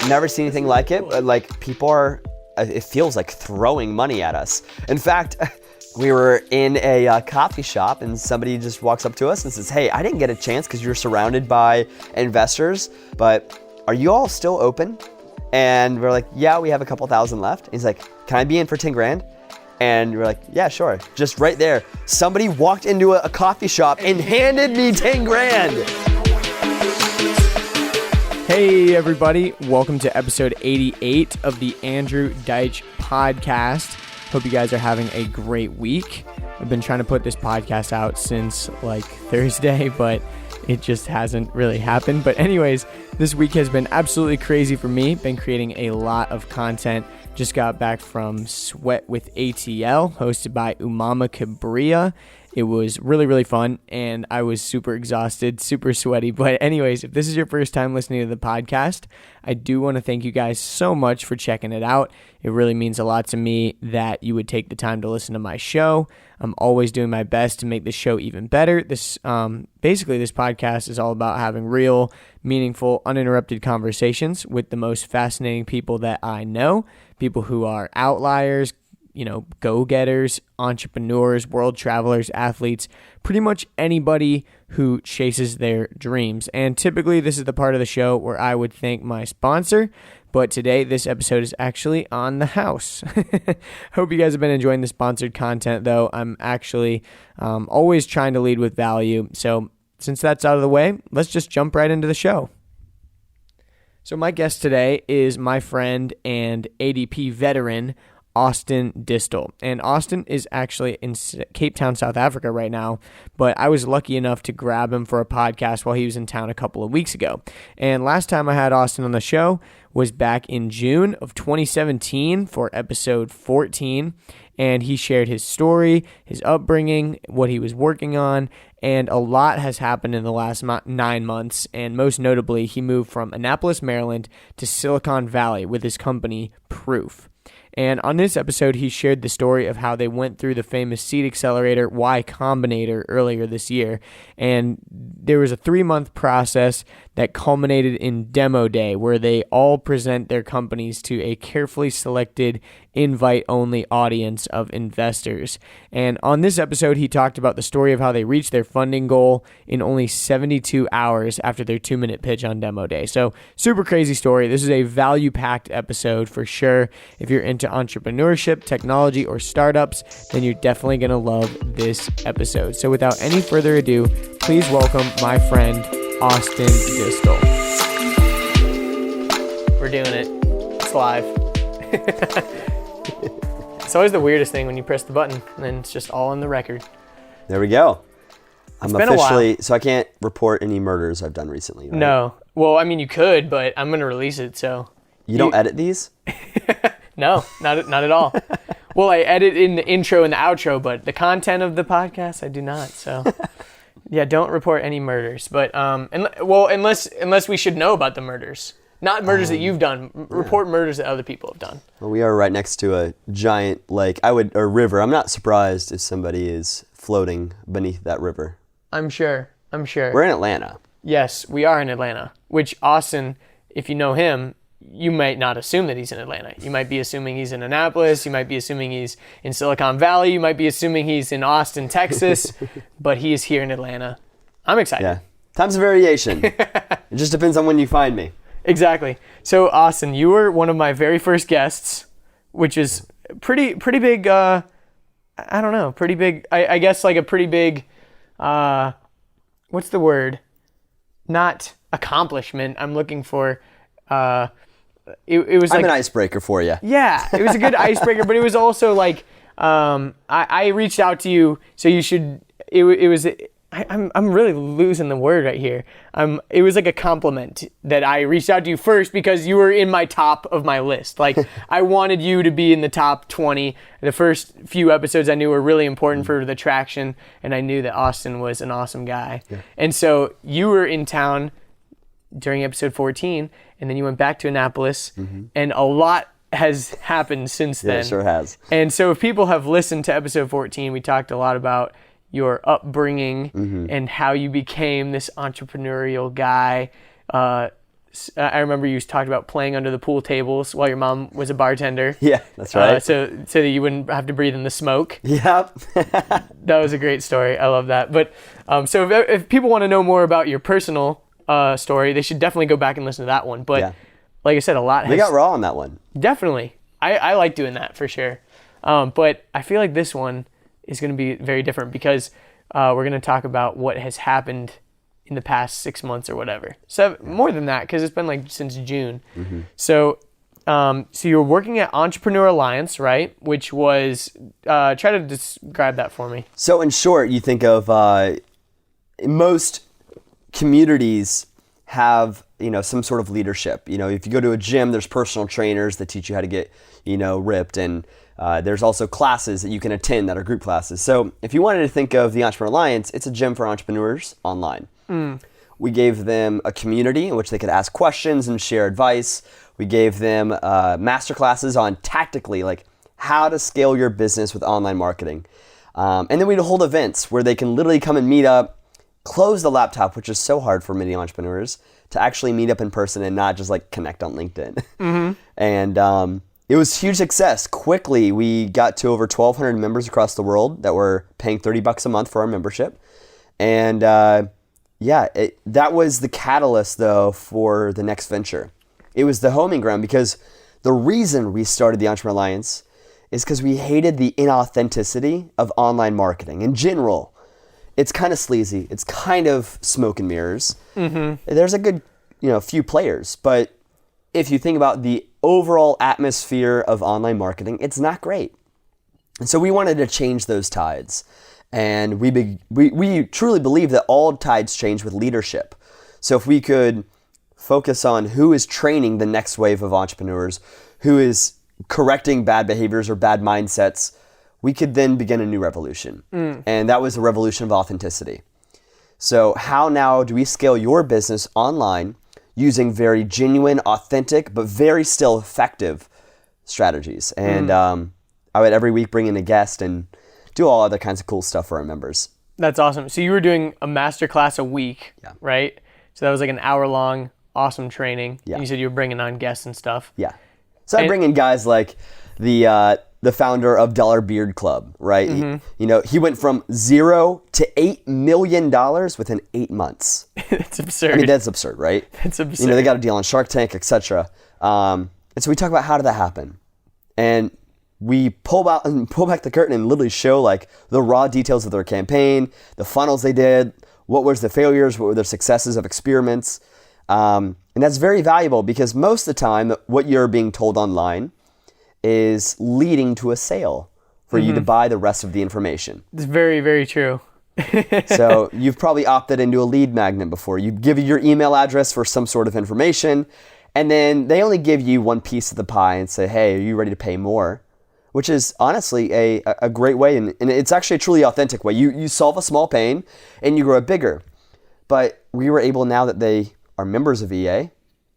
never seen anything like it. But like it feels like throwing money at us. In fact, we were in a coffee shop and somebody just walks up to us and says, "Hey, I didn't get a chance because you're surrounded by investors, but are you all still open?" And we're like, "Yeah, we have a couple thousand left." And he's like, "Can I be in for 10 grand?" And we're like, "Yeah, sure." Just right there, somebody walked into a coffee shop and handed me 10 grand. Hey everybody, welcome to episode 88 of the Andrew Deitch podcast. Hope you guys are having a great week. I've been trying to put this podcast out since like Thursday, but it just hasn't really happened. But anyways, this week has been absolutely crazy for me. Been creating a lot of content. Just got back from Sweat with ATL, hosted by Umama Cabria. It was really, really fun, and I was super exhausted, super sweaty. But anyways, if this is your first time listening to the podcast, I do want to thank you guys so much for checking it out. It really means a lot to me that you would take the time to listen to my show. I'm always doing my best to make this show even better. Basically, this podcast is all about having real, meaningful, uninterrupted conversations with the most fascinating people that I know, people who are outliers, go-getters, entrepreneurs, world travelers, athletes, pretty much anybody who chases their dreams. And typically this is the part of the show where I would thank my sponsor, but today this episode is actually on the house. Hope you guys have been enjoying the sponsored content though. I'm actually always trying to lead with value. So since that's out of the way, let's just jump right into the show. So my guest today is my friend and ADP veteran, Austin Distel. And Austin is actually in Cape Town, South Africa right now, but I was lucky enough to grab him for a podcast while he was in town a couple of weeks ago. And last time I had Austin on the show was back in June of 2017 for episode 14, and he shared his story, his upbringing, what he was working on, and a lot has happened in the last 9 months, and most notably, he moved from Annapolis, Maryland to Silicon Valley with his company, Proof. And on this episode, he shared the story of how they went through the famous seed accelerator Y Combinator earlier this year. And there was a 3-month process that culminated in Demo Day, where they all present their companies to a carefully selected invite-only audience of investors. And on this episode, he talked about the story of how they reached their funding goal in only 72 hours after their 2-minute pitch on Demo Day. So super crazy story. This is a value-packed episode for sure. If you're into entrepreneurship, technology, or startups, then you're definitely going to love this episode. So without any further ado, please welcome my friend, Austin Distel. We're doing it. It's live. It's always the weirdest thing when you press the button and then it's just all on the record. There we go. It's been officially, so I can't report any murders I've done recently, right? No. Well, I mean, you could, but I'm going to release it, so. You don't edit these? No, not at all. Well, I edit in the intro and the outro, but the content of the podcast, I do not, so. Yeah, don't report any murders, but unless we should know about the murders. Not murders that you've done. Report murders that other people have done. Well, we are right next to a giant lake, or river. I'm not surprised if somebody is floating beneath that river. I'm sure. We're in Atlanta. Yes, we are in Atlanta, which Austin, if you know him, you might not assume that he's in Atlanta. You might be assuming he's in Annapolis. You might be assuming he's in Silicon Valley. You might be assuming he's in Austin, Texas, but he is here in Atlanta. I'm excited. Yeah. Times of variation. It just depends on when you find me. Exactly. So, Austin, you were one of my very first guests, which is pretty big, I don't know, pretty big, I guess like a pretty big, what's the word? Not accomplishment. I'm looking for, it was like... I'm an icebreaker for you. Yeah, it was a good icebreaker, but it was also like, I reached out to you, so you should, it was... I'm really losing the word right here. It was like a compliment that I reached out to you first because you were in my top of my list. Like I wanted you to be in the top 20. The first few episodes I knew were really important for the traction, and I knew that Austin was an awesome guy. Yeah. And so you were in town during episode 14, and then you went back to Annapolis, and a lot has happened since then. Yeah, it sure has. And so if people have listened to episode 14, we talked a lot about your upbringing and how you became this entrepreneurial guy. I remember you talked about playing under the pool tables while your mom was a bartender. Yeah, that's right. So that you wouldn't have to breathe in the smoke. Yep. That was a great story. I love that. But so if people want to know more about your personal story, they should definitely go back and listen to that one. But like I said, a lot We got raw on that one. Definitely. I like doing that for sure. But I feel like this one is going to be very different because we're going to talk about what has happened in the past 6 months or whatever. So more than that, because it's been like since June. Mm-hmm. So you're working at Entrepreneur Alliance, right? Which was, try to describe that for me. So in short, you think of most communities have, some sort of leadership. If you go to a gym, there's personal trainers that teach you how to get, ripped. And there's also classes that you can attend that are group classes. So if you wanted to think of the Entrepreneur Alliance, it's a gym for entrepreneurs online. We gave them a community in which they could ask questions and share advice. We gave them master classes on tactically, like how to scale your business with online marketing. And then we'd hold events where they can literally come and meet up, close the laptop, which is so hard for many entrepreneurs, to actually meet up in person and not just like connect on LinkedIn. Mm-hmm. And it was huge success. Quickly, we got to over 1,200 members across the world that were paying $30 a month for our membership. And that was the catalyst, though, for the next venture. It was the homing ground because the reason we started the Entrepreneur Alliance is because we hated the inauthenticity of online marketing. In general, it's kind of sleazy. It's kind of smoke and mirrors. Mm-hmm. There's a good, few players, but if you think about the overall atmosphere of online marketing, it's not great. And so we wanted to change those tides. And we truly believe that all tides change with leadership. So if we could focus on who is training the next wave of entrepreneurs, who is correcting bad behaviors or bad mindsets, we could then begin a new revolution. And that was the revolution of authenticity. So how now do we scale your business online using very genuine, authentic, but very still effective strategies? And I would every week bring in a guest and do all other kinds of cool stuff for our members. That's awesome. So you were doing a master class a week, right? So that was like an hour-long, awesome training. Yeah. And you said you were bringing on guests and stuff. Yeah. So I bring in guys like the founder of Dollar Beard Club, right? Mm-hmm. He went from 0 to $8 million within 8 months. It's absurd. I mean, that's absurd, right? It's absurd. They got a deal on Shark Tank, etc. And so we talk about how did that happen, and we pull back the curtain and literally show like the raw details of their campaign, the funnels they did, what was the failures, what were their successes of experiments. And that's very valuable because most of the time what you're being told online is leading to a sale for you to buy the rest of the information. It's very, very true. So you've probably opted into a lead magnet before. You give your email address for some sort of information, and then they only give you one piece of the pie and say, hey, are you ready to pay more? Which is honestly a great way, and it's actually a truly authentic way. You solve a small pain and you grow it bigger. But we were able, now that they are members of EA,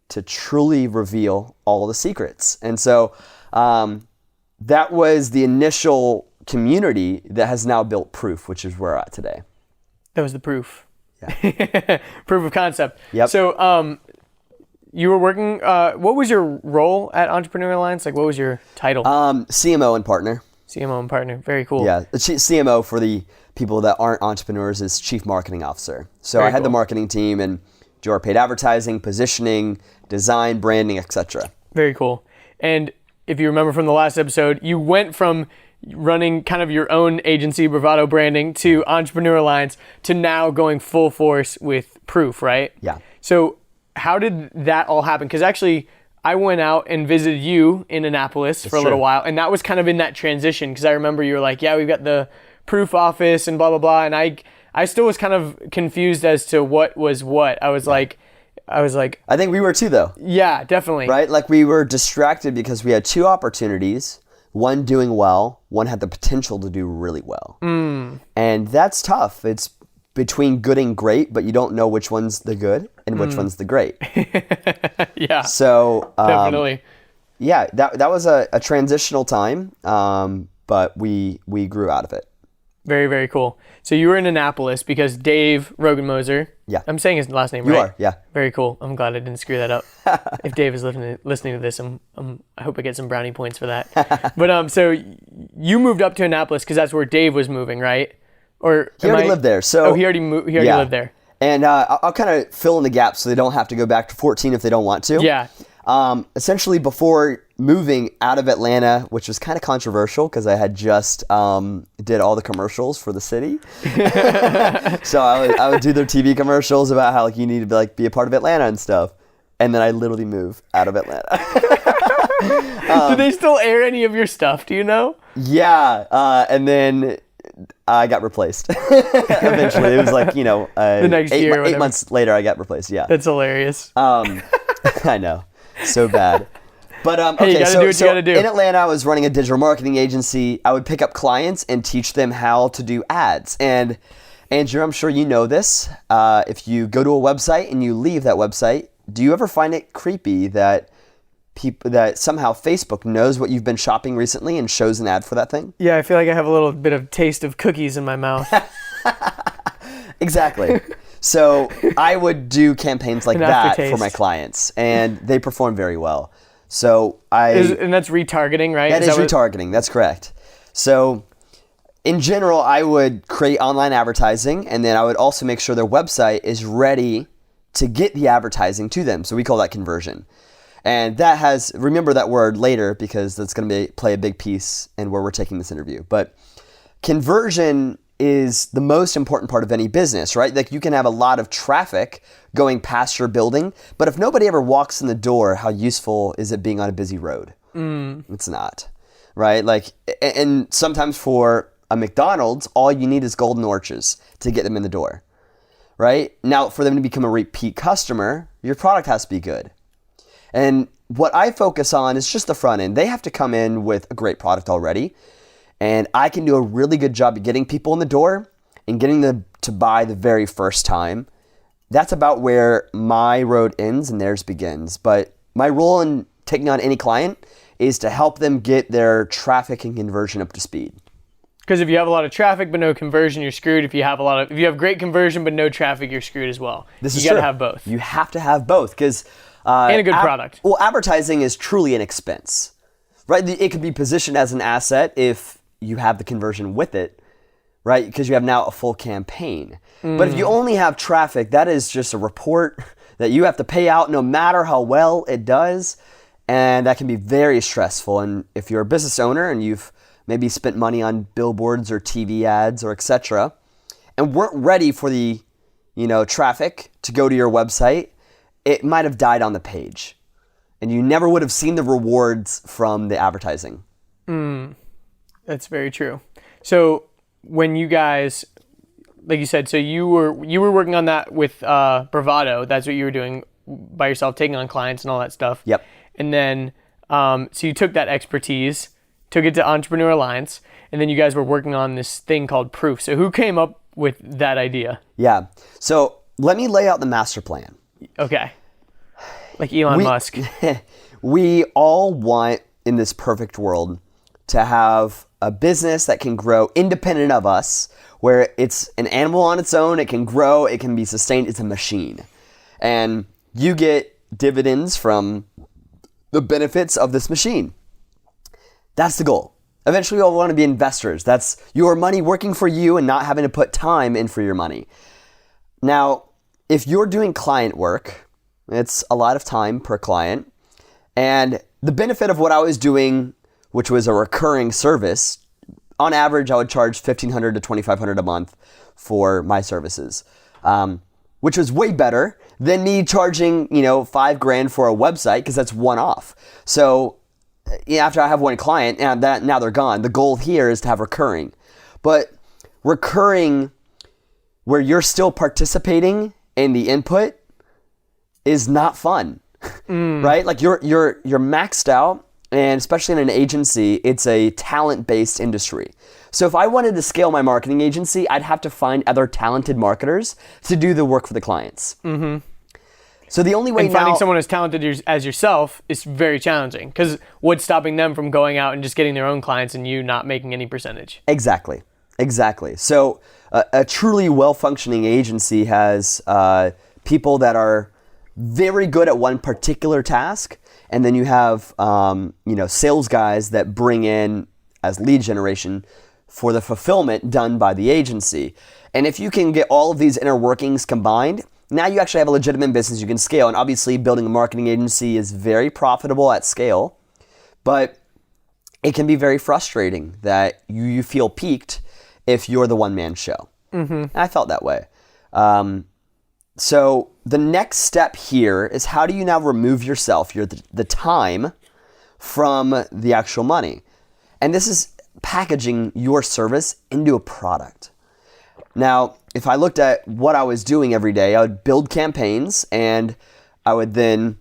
to truly reveal all the secrets. And so that was the initial community that has now built Proof, which is where we're at today. That was the proof. Yeah. Proof of concept. Yep. So you were working, what was your role at Entrepreneur Alliance? Like, what was your title? CMO and partner. CMO and partner. Very cool. Yeah. The CMO, for the people that aren't entrepreneurs, is Chief Marketing Officer. So I had the marketing team and do our paid advertising, positioning, design, branding, etc. Very cool. And if you remember from the last episode, you went from running kind of your own agency, Bravado Branding, to Entrepreneur Alliance, to now going full force with Proof, right? Yeah. So how did that all happen? Because actually, I went out and visited you in Annapolis for a little while, and that was kind of in that transition, because I remember you were like, yeah, we've got the Proof office and blah, blah, blah, and I still was kind of confused as to what was what. I was like, I think we were too, though. Yeah, definitely. Right? Like, we were distracted because we had two opportunities, one doing well, one had the potential to do really well. And that's tough. It's between good and great, but you don't know which one's the good and which one's the great. Yeah. So definitely. Yeah, that was a transitional time, but we grew out of it. Very, very cool. So you were in Annapolis because Dave Rogan-Moser. Yeah. I'm saying his last name right. You are, yeah. Very cool. I'm glad I didn't screw that up. If Dave is listening to this, I hope I get some brownie points for that. But so you moved up to Annapolis because that's where Dave was moving, right? Or he already lived there. So he already lived there. And I'll kind of fill in the gaps so they don't have to go back to 14 if they don't want to. Yeah. Essentially, before moving out of Atlanta, which was kind of controversial because I had just did all the commercials for the city. So I would do their TV commercials about how like you need to be a part of Atlanta and stuff. And then I literally moved out of Atlanta. Do they still air any of your stuff? Do you know? Yeah. And then I got replaced. Eventually. It was like, the next year. 8 months later, I got replaced. Yeah. That's hilarious. I know. So bad. But hey, you gotta do what you gotta do. In Atlanta, I was running a digital marketing agency. I would pick up clients and teach them how to do ads. And Andrew, I'm sure you know this. If you go to a website and you leave that website, do you ever find it creepy that somehow Facebook knows what you've been shopping recently and shows an ad for that thing? Yeah, I feel like I have a little bit of taste of cookies in my mouth. Exactly. So I would do campaigns like that for my clients, and they perform very well. So and that's retargeting, right? That is retargeting. That's correct. So in general, I would create online advertising, and then I would also make sure their website is ready to get the advertising to them. So we call that conversion. And that remember that word later because that's going to play a big piece in where we're taking this interview. But conversion is the most important part of any business, right? Like you can have a lot of traffic going past your building, but if nobody ever walks in the door, how useful is it being on a busy road? It's not, right? Like, and sometimes for a McDonald's, all you need is golden arches to get them in the door, right? Now, for them to become a repeat customer, your product has to be good. And what I focus on is just the front end. They have to come in with a great product already. And I can do a really good job of getting people in the door and getting them to buy the very first time. That's about where my road ends and theirs begins. But my role in taking on any client is to help them get their traffic and conversion up to speed. Because if you have a lot of traffic but no conversion, you're screwed. If you have great conversion but no traffic, you're screwed as well. You got to have both. You have to have both because and a good product. Well, advertising is truly an expense, right? It could be positioned as an asset if you have the conversion with it, right? Because you have now a full campaign. But if you only have traffic, that is just a report that you have to pay out no matter how well it does. And that can be very stressful. And if you're a business owner and you've maybe spent money on billboards or TV ads or etc., and weren't ready for the traffic to go to your website, it might have died on the page. And you never would have seen the rewards from the advertising. That's very true. So when you guys, like you said, so you were working on that with Bravado. That's what you were doing by yourself, taking on clients and all that stuff. Yep. And then, so you took that expertise, took it to Entrepreneur Alliance, and then you guys were working on this thing called Proof. So who came up with that idea? Yeah. So let me lay out the master plan. Okay. Like Elon Musk. We all want, in this perfect world, to have a business that can grow independent of us, where it's an animal on its own, it can grow, it can be sustained, it's a machine. And you get dividends from the benefits of this machine. That's the goal. Eventually, we all want to be investors. That's your money working for you and not having to put time in for your money. Now, if you're doing client work, it's a lot of time per client. And the benefit of what I was doing, which was a recurring service, on average, I would charge $1,500 to $2,500 a month for my services, which was way better than me charging, $5,000 for a website because that's one-off. So after I have one client, and now they're gone. The goal here is to have recurring, but recurring where you're still participating in the input is not fun, right? Like you're maxed out, and especially in an agency, it's a talent-based industry. So if I wanted to scale my marketing agency, I'd have to find other talented marketers to do the work for the clients. Mm-hmm. So the only way finding someone as talented as yourself is very challenging, because what's stopping them from going out and just getting their own clients and you not making any percentage? Exactly. Exactly. So a truly well-functioning agency has people that are very good at one particular task, and then you have sales guys that bring in as lead generation for the fulfillment done by the agency. And if you can get all of these inner workings combined, now you actually have a legitimate business you can scale. And obviously building a marketing agency is very profitable at scale, but it can be very frustrating that you feel peaked if you're the one-man show. And I felt that way. So the next step here is, how do you now remove yourself, the time, from the actual money? And this is packaging your service into a product. Now, if I looked at what I was doing every day, I would build campaigns and I would then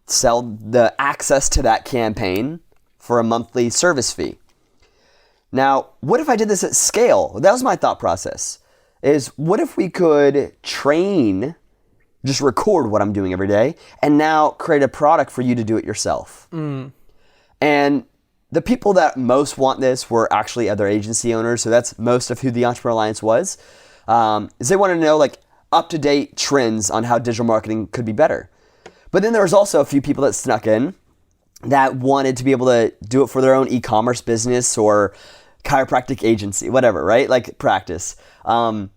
sell the access to that campaign for a monthly service fee. Now, what if I did this at scale? That was my thought process. Is what if we could train, just record what I'm doing every day, and now create a product for you to do it yourself? And the people that most want this were actually other agency owners. So that's most of who the Entrepreneur Alliance was. Is they want to know like up-to-date trends on how digital marketing could be better. But then there was also a few people that snuck in that wanted to be able to do it for their own e-commerce business or chiropractic agency, whatever, right? Like practice. And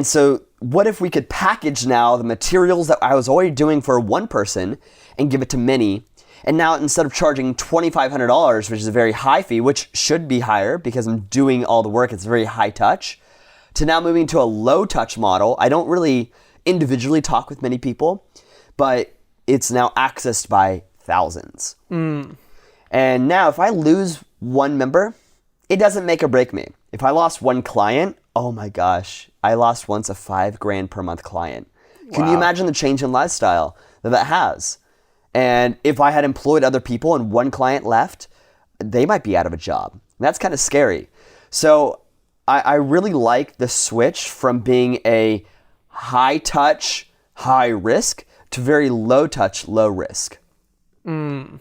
so what if we could package now the materials that I was already doing for one person and give it to many? And now instead of charging $2,500, which is a very high fee, which should be higher because I'm doing all the work, it's very high touch, to now moving to a low touch model. I don't really individually talk with many people, but it's now accessed by thousands. And now if I lose one member, it doesn't make or break me. If I lost one client, oh my gosh, I lost once a $5,000 per month client. Can you imagine the change in lifestyle that has? And if I had employed other people and one client left, they might be out of a job. And that's kind of scary. So I really like the switch from being a high touch, high risk to very low touch, low risk. And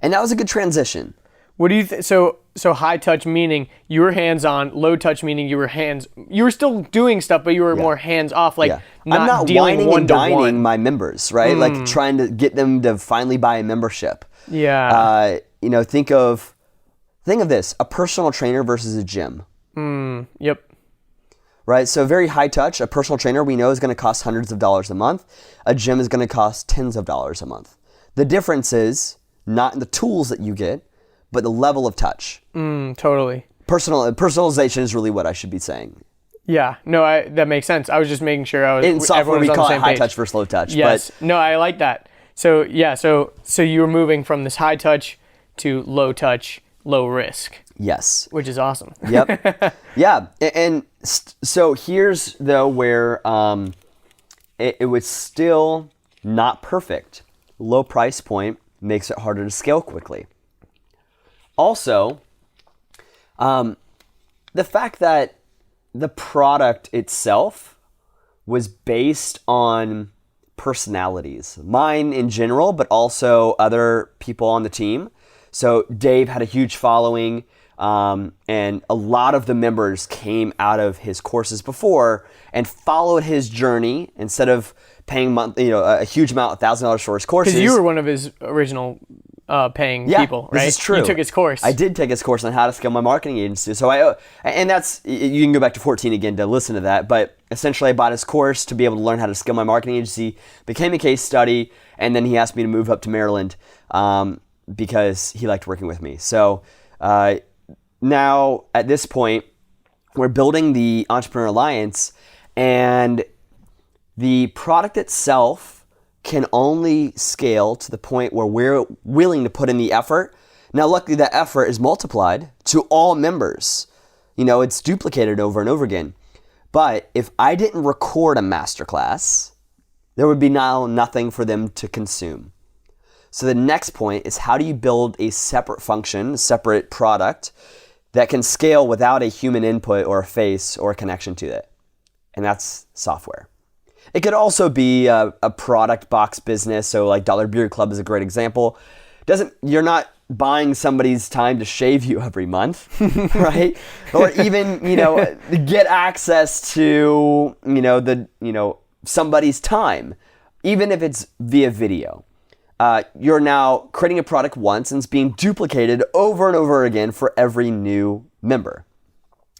that was a good transition. What do you think? So high touch meaning you were hands on, low touch meaning you were still doing stuff, but you were more hands off, like I'm not dealing whining and dining one-to-one. my members, right? Like trying to get them to finally buy a membership. Think of this, a personal trainer versus a gym. Yep. Right? So very high touch, a personal trainer we know is going to cost hundreds of dollars a month. A gym is going to cost tens of dollars a month. The difference is not in the tools that you get, but the level of touch. Totally. Personalization is really what I should be saying. Yeah, no, that makes sense. I was just making sure in software everyone was we on call the it same high page. touch versus low touch. Yes, no, I like that. So yeah, so you were moving from this high touch to low touch, low risk. Yes. Which is awesome. Yep. Yeah, and so here's though where it was still not perfect. Low price point makes it harder to scale quickly. Also, the fact that the product itself was based on personalities, mine in general, but also other people on the team. So Dave had a huge following, and a lot of the members came out of his courses before and followed his journey instead of paying a huge amount, $1,000 for his courses. Because you were one of his original paying people, right? This is true. You took his course. I did take his course on how to scale my marketing agency. So and that's, you can go back to 14 again to listen to that, but essentially I bought his course to be able to learn how to scale my marketing agency, became a case study, and then he asked me to move up to Maryland because he liked working with me. So now at this point, we're building the Entrepreneur Alliance, and the product itself can only scale to the point where we're willing to put in the effort. Now, luckily, that effort is multiplied to all members. It's duplicated over and over again. But if I didn't record a masterclass, there would be now nothing for them to consume. So the next point is, how do you build a separate function, a separate product that can scale without a human input or a face or a connection to it? And that's software. It could also be a product box business. So like Dollar Beer Club is a great example. You're not buying somebody's time to shave you every month, right? Or even, get access to, somebody's time, even if it's via video. You're now creating a product once and it's being duplicated over and over again for every new member.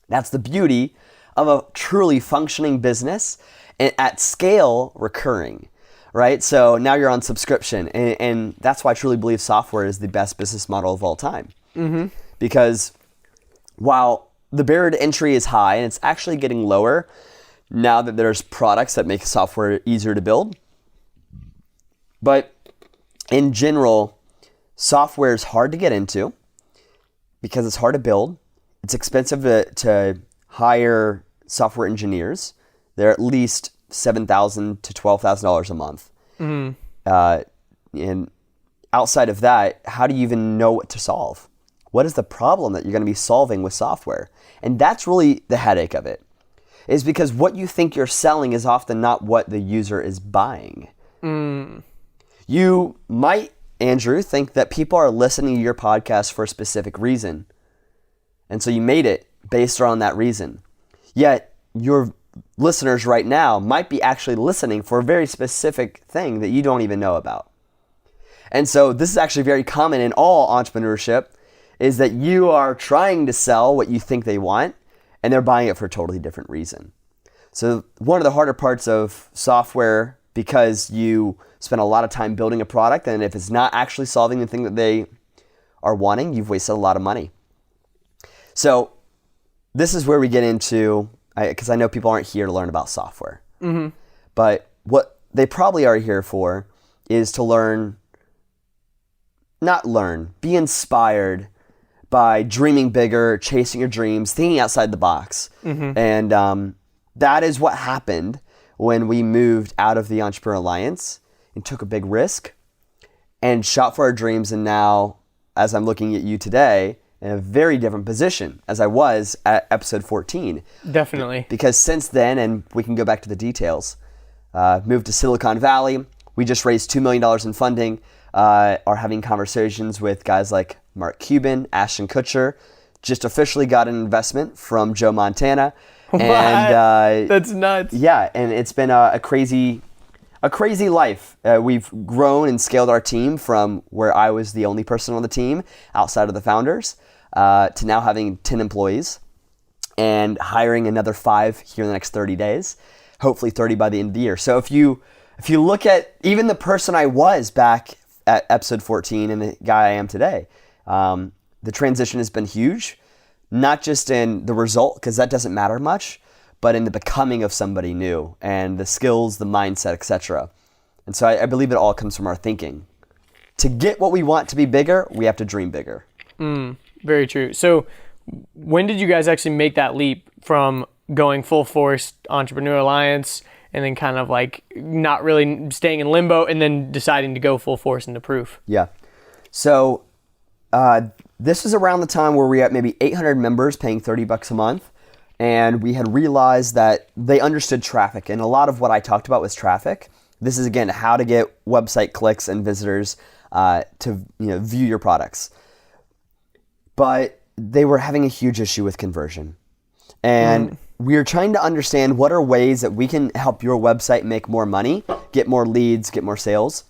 That's the beauty of a truly functioning business and at scale recurring, right? So now you're on subscription, and that's why I truly believe software is the best business model of all time. Mm-hmm. Because while the barrier to entry is high, and it's actually getting lower now that there's products that make software easier to build, but in general, software is hard to get into because it's hard to build. It's expensive to hire software engineers. They're at least $7,000 to $12,000 a month. Mm-hmm. And outside of that, how do you even know what to solve? What is the problem that you're going to be solving with software? And that's really the headache of it, is because what you think you're selling is often not what the user is buying. Mm. You might, Andrew, think that people are listening to your podcast for a specific reason. And so you made it based on that reason. Yet your listeners right now might be actually listening for a very specific thing that you don't even know about. And so this is actually very common in all entrepreneurship, is that you are trying to sell what you think they want, and they're buying it for a totally different reason. So one of the harder parts of software, because you spend a lot of time building a product, and if it's not actually solving the thing that they are wanting, you've wasted a lot of money. So this is where we get into, because I know people aren't here to learn about software. Mm-hmm. But what they probably are here for is to be inspired by dreaming bigger, chasing your dreams, thinking outside the box. Mm-hmm. And that is what happened when we moved out of the Entrepreneur Alliance and took a big risk and shot for our dreams. And now, as I'm looking at you today, in a very different position as I was at episode 14. Definitely. Because since then, and we can go back to the details, moved to Silicon Valley. We just raised $2 million in funding, are having conversations with guys like Mark Cuban, Ashton Kutcher, just officially got an investment from Joe Montana. What? And that's nuts. Yeah, and it's been a crazy life. We've grown and scaled our team from where I was the only person on the team outside of the founders to now having 10 employees and hiring another 5 here in the next 30 days, hopefully 30 by the end of the year. So if you look at even the person I was back at episode 14 and the guy I am today, the transition has been huge, not just in the result, because that doesn't matter much, but in the becoming of somebody new and the skills, the mindset, etc. And so I believe it all comes from our thinking. To get what we want to be bigger, we have to dream bigger. Very true. So when did you guys actually make that leap from going full force Entrepreneur Alliance and then kind of like not really staying in limbo and then deciding to go full force into Proof? Yeah. So this is around the time where we had maybe 800 members paying $30 a month. And we had realized that they understood traffic. And a lot of what I talked about was traffic. This is, again, how to get website clicks and visitors to view your products. But they were having a huge issue with conversion. And we are trying to understand what are ways that we can help your website make more money, get more leads, get more sales,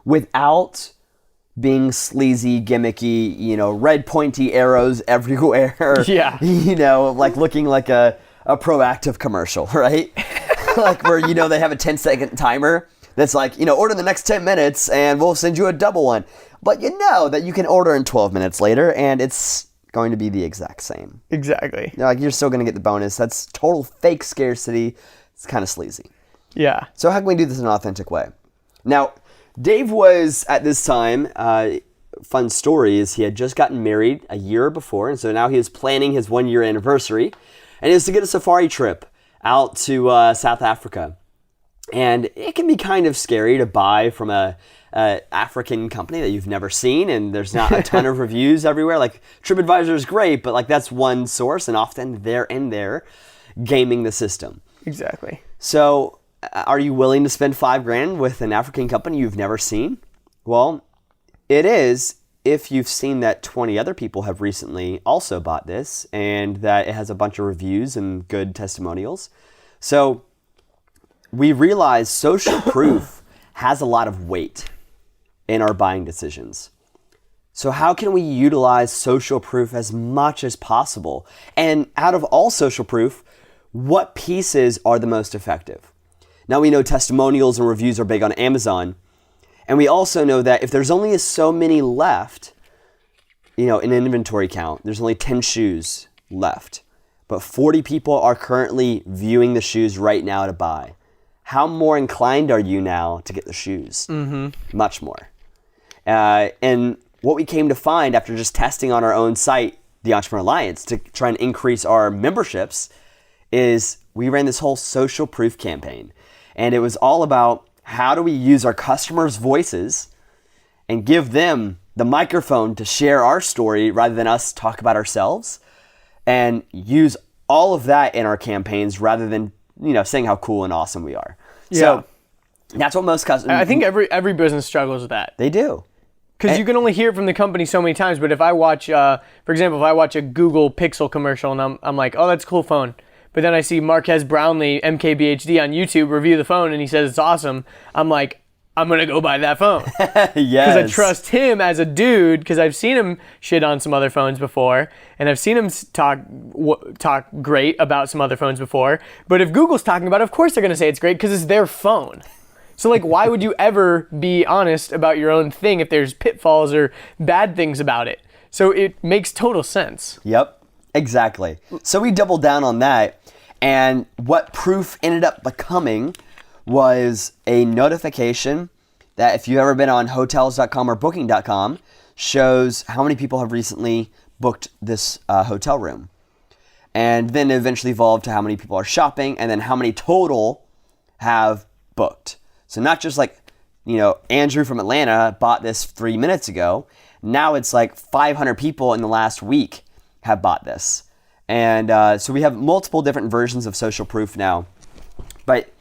without being sleazy, gimmicky, red pointy arrows everywhere. Yeah. Like looking like a proactive commercial, right? Like where, they have a 10-second timer that's like, order in the next 10 minutes and we'll send you a double one. But that you can order in 12 minutes later and it's going to be the exact same. Exactly. You're still going to get the bonus. That's total fake scarcity. It's kind of sleazy. Yeah. So how can we do this in an authentic way? Now, Dave was, at this time, fun story is he had just gotten married a year before, and so now he is planning his 1-year anniversary, and it is to get a safari trip out to South Africa. And it can be kind of scary to buy from a African company that you've never seen, and there's not a ton of reviews everywhere. Like TripAdvisor is great, but like that's one source, and often they're in there gaming the system. Exactly. So are you willing to spend $5,000 with an African company you've never seen? Well, It is, if you've seen that 20 other people have recently also bought this and that it has a bunch of reviews and good testimonials. So we realize social proof has a lot of weight in our buying decisions. So how can we utilize social proof as much as possible? And out of all social proof, what pieces are the most effective? Now we know testimonials and reviews are big on Amazon. And we also know that if there's only so many left, in an inventory count, there's only 10 shoes left. But 40 people are currently viewing the shoes right now to buy. How more inclined are you now to get the shoes? Mm-hmm. Much more. And what we came to find after just testing on our own site, the Entrepreneur Alliance, to try and increase our memberships, is we ran this whole social proof campaign. And it was all about how do we use our customers' voices and give them the microphone to share our story rather than us talk about ourselves, and use all of that in our campaigns rather than, saying how cool and awesome we are. Yeah. So that's what most customers... I think every business struggles with that. They do. Because you can only hear it from the company so many times. But if I watch, for example, if I watch a Google Pixel commercial and I'm like, oh, that's a cool phone. But then I see Marquez Brownlee, MKBHD on YouTube review the phone and he says it's awesome. I'm like, I'm going to go buy that phone. Yes. Because I trust him as a dude, because I've seen him shit on some other phones before. And I've seen him talk great about some other phones before. But if Google's talking about it, of course they're going to say it's great because it's their phone. So why would you ever be honest about your own thing if there's pitfalls or bad things about it? So it makes total sense. Yep, exactly. So we doubled down on that. And what Proof ended up becoming was a notification that if you've ever been on hotels.com or booking.com, shows how many people have recently booked this hotel room. And then it eventually evolved to how many people are shopping and then how many total have booked. So not just Andrew from Atlanta bought this 3 minutes ago. Now it's 500 people in the last week have bought this. And so we have multiple different versions of social proof now. But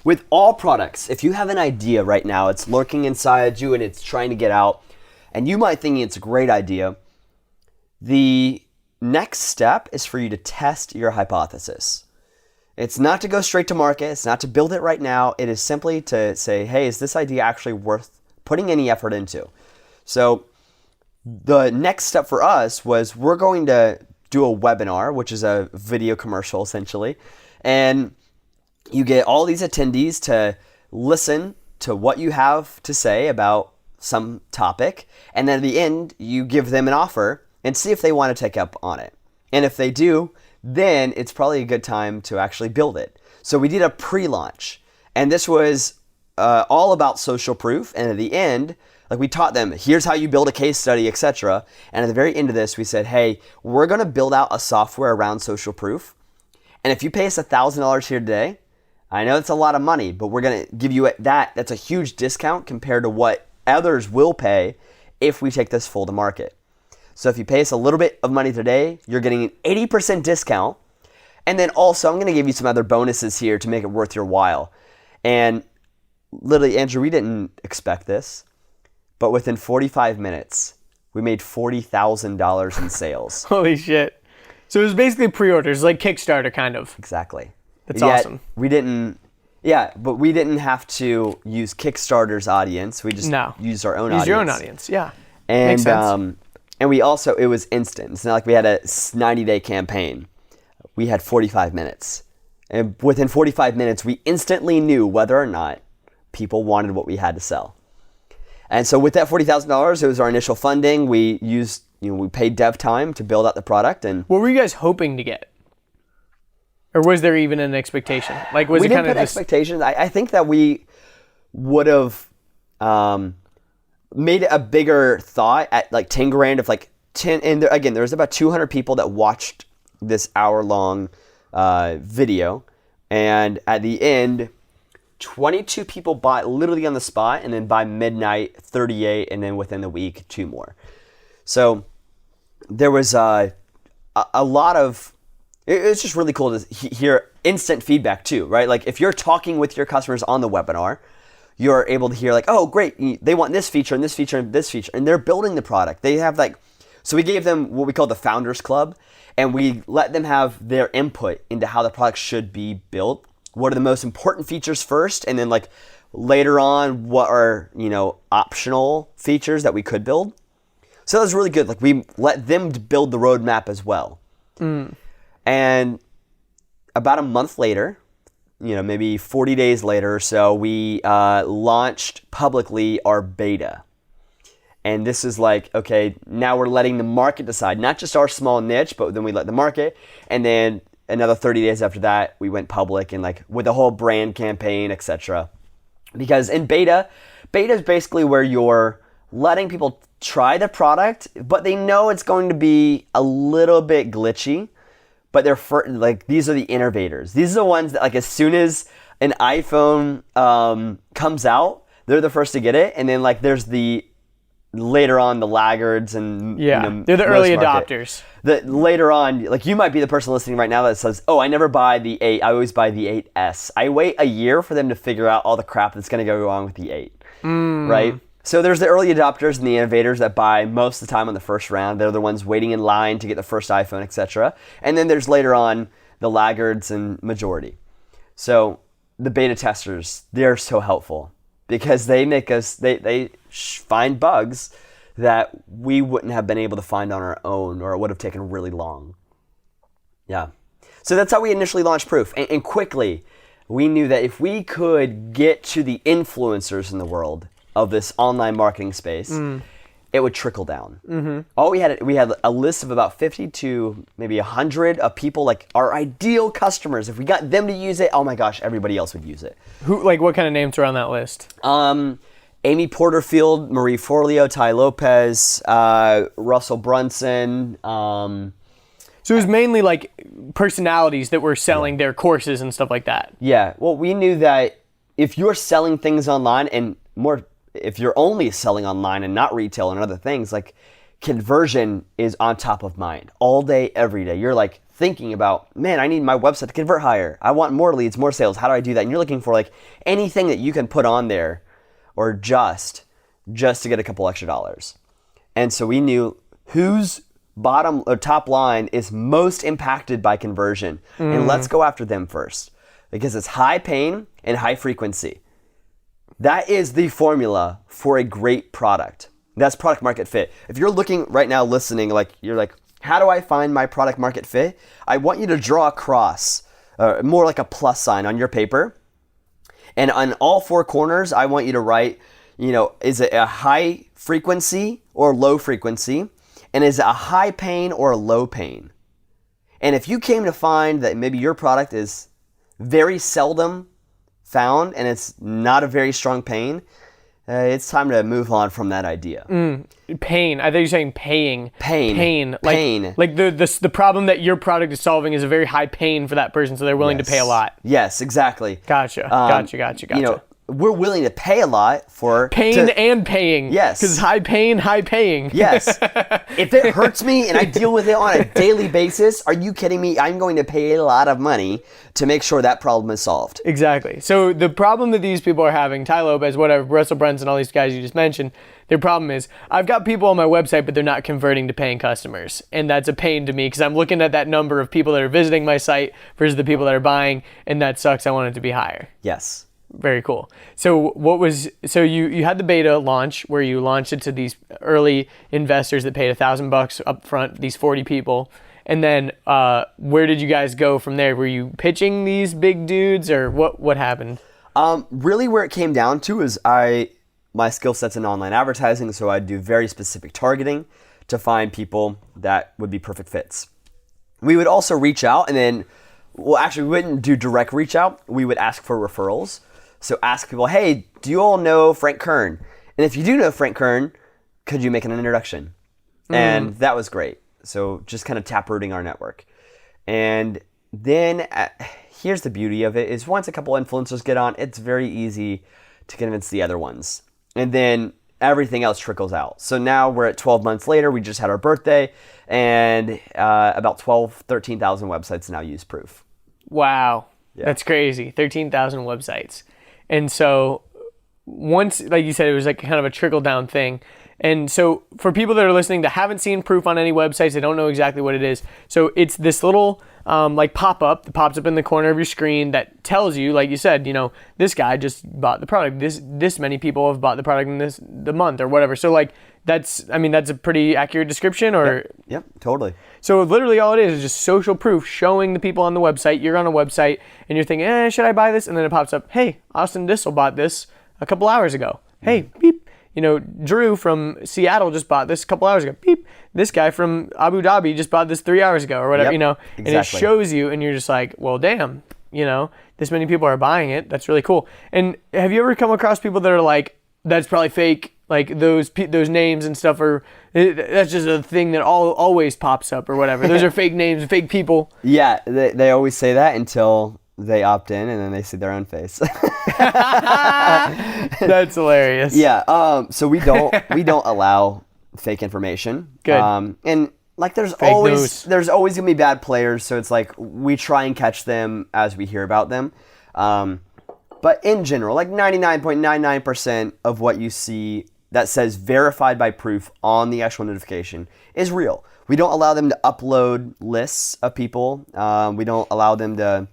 with all products, if you have an idea right now, it's lurking inside you and it's trying to get out, and you might think it's a great idea, the next step is for you to test your hypothesis. It's not to go straight to market. It's not to build it right now. It is simply to say, hey, is this idea actually worth putting any effort into? So the next step for us was we're going to do a webinar, which is a video commercial essentially. And you get all these attendees to listen to what you have to say about some topic. And then at the end, you give them an offer and see if they want to take up on it. And if they do, then it's probably a good time to actually build it. So we did a pre-launch, and this was all about social proof. And at the end, we taught them, here's how you build a case study, etc. And at the very end of this, we said, hey, we're going to build out a software around social proof. And if you pay us $1,000 here today, I know it's a lot of money, but we're going to give you that. That's a huge discount compared to what others will pay if we take this full to market. So if you pay us a little bit of money today, you're getting an 80% discount. And then also, I'm going to give you some other bonuses here to make it worth your while. And literally, Andrew, we didn't expect this, but within 45 minutes, we made $40,000 in sales. Holy shit. So it was basically pre-orders, like Kickstarter kind of. Exactly. That's awesome. We didn't have to use Kickstarter's audience. We just used our own audience. Use your own audience, yeah. And, makes sense. And we also, it was instant. It's not like we had a 90-day campaign. We had 45 minutes. And within 45 minutes, we instantly knew whether or not people wanted what we had to sell. And so with that $40,000, it was our initial funding. We used, we paid dev time to build out the product. And what were you guys hoping to get? Or was there even an expectation? We didn't put expectations. I think that we would have made a bigger thought at 10 grand of 10. And again, there was about 200 people that watched this hour-long video. And at the end, 22 people bought literally on the spot, and then by midnight, 38, and then within the week, 2 more. So there was a lot of... It's just really cool to hear instant feedback too, right? If you're talking with your customers on the webinar, you're able to hear like, oh, great, they want this feature and this feature and this feature, and they're building the product. They have like, so we gave them what we call the Founders Club, and we let them have their input into how the product should be built. What are the most important features first, and then like later on, what are, optional features that we could build. So that was really good. Like we let them build the roadmap as well. And about a month later, maybe 40 days later or so, we launched publicly our beta. And this is like, okay, now we're letting the market decide, not just our small niche, but then we let the market. And then another 30 days after that, we went public and like with the whole brand campaign, etc. Because in beta is basically where you're letting people try the product, but they know it's going to be a little bit glitchy. But these are the innovators. These are the ones that like as soon as an iPhone comes out, they're the first to get it. And then like there's later on the laggards and they're the early adopters. Later on, like you might be the person listening right now that says, oh, I never buy the 8, I always buy the 8S. I wait a year for them to figure out all the crap that's going to go wrong with the 8, right? So there's the early adopters and the innovators that buy most of the time on the first round. They're the ones waiting in line to get the first iPhone, etc. And then there's later on the laggards and majority. So the beta testers, they're so helpful because they make us, they find bugs that we wouldn't have been able to find on our own, or it would have taken really long. Yeah. So that's how we initially launched Proof. And quickly, we knew that if we could get to the influencers in the world of this online marketing space, it would trickle down. All we had a list of about 50 to maybe 100 of people, like our ideal customers. If we got them to use it, oh my gosh, everybody else would use it. What kind of names are on that list? Amy Porterfield, Marie Forleo, Ty Lopez, Russell Brunson. So it was mainly like personalities that were selling their courses and stuff like that. Yeah. Well, we knew that if you're selling things online and if you're only selling online and not retail and other things, like conversion is on top of mind all day, every day. You're like thinking about, man, I need my website to convert higher. I want more leads, more sales. How do I do that? And you're looking for like anything that you can put on there or just to get a couple extra dollars. And so we knew whose bottom or top line is most impacted by conversion. And let's go after them first because it's high pain and high frequency. That is the formula for a great product. That's product market fit. If you're looking right now, listening, like you're like, how do I find my product market fit? I want you to draw a cross, more like a plus sign on your paper. And on all 4 corners, I want you to write, is it a high frequency or low frequency? And is it a high pain or a low pain? And if you came to find that maybe your product is very seldom found and it's not a very strong pain, it's time to move on from that idea. Pain. I thought you were saying paying. Pain. Like the problem that your product is solving is a very high pain for that person, so they're willing to pay a lot. Yes, exactly. Gotcha. We're willing to pay a lot for pain and paying. Yes. Because high pain, high paying. Yes. If it hurts me and I deal with it on a daily basis, are you kidding me? I'm going to pay a lot of money to make sure that problem is solved. Exactly. So the problem that these people are having, Ty Lopez, whatever, Russell Brunson, all these guys you just mentioned, their problem is, I've got people on my website, but they're not converting to paying customers. And that's a pain to me because I'm looking at that number of people that are visiting my site versus the people that are buying, and that sucks. I want it to be higher. Yes. Very cool. So you had the beta launch where you launched it to these early investors that paid $1,000 up front, these 40 people. And then where did you guys go from there? Were you pitching these big dudes or what happened? Really where it came down to is my skill set's in online advertising, so I do very specific targeting to find people that would be perfect fits. We would also reach out and then, we wouldn't do direct reach out. We would ask for referrals. So ask people, hey, do you all know Frank Kern? And if you do know Frank Kern, could you make an introduction? And that was great. So just kind of taprooting our network. And then here's the beauty of it is once a couple influencers get on, it's very easy to convince the other ones. And then everything else trickles out. So now we're at 12 months later. We just had our birthday, and about 13,000 websites now use Proof. Wow. Yeah. That's crazy. 13,000 websites. And so once, like you said, it was like kind of a trickle down thing. And so for people that are listening that haven't seen Proof on any websites, they don't know exactly what it is. So it's this little like pop-up that pops up in the corner of your screen that tells you, like you said, this guy just bought the product. This many people have bought the product in the month or whatever. So like that's a pretty accurate description or? Yep, totally. So literally all it is just social proof showing the people on the website. You're on a website and you're thinking, should I buy this? And then it pops up, hey, Austin Distel bought this a couple hours ago. Hey, beep. Drew from Seattle just bought this a couple hours ago. Beep. This guy from Abu Dhabi just bought this 3 hours ago or whatever, Exactly. And it shows you and you're just like, well, damn, this many people are buying it. That's really cool. And have you ever come across people that are like, that's probably fake? Like those names and stuff that's just a thing that always pops up or whatever. Those are fake names, fake people. Yeah, they always say that until they opt in and then they see their own face. That's hilarious. Yeah. So we don't allow fake information. Good. And like there's Fake always news. gonna be bad players. So it's like we try and catch them as we hear about them. But in general, like 99.99% of what you see that says verified by Proof on the actual notification is real. We don't allow them to upload lists of people. We don't allow them to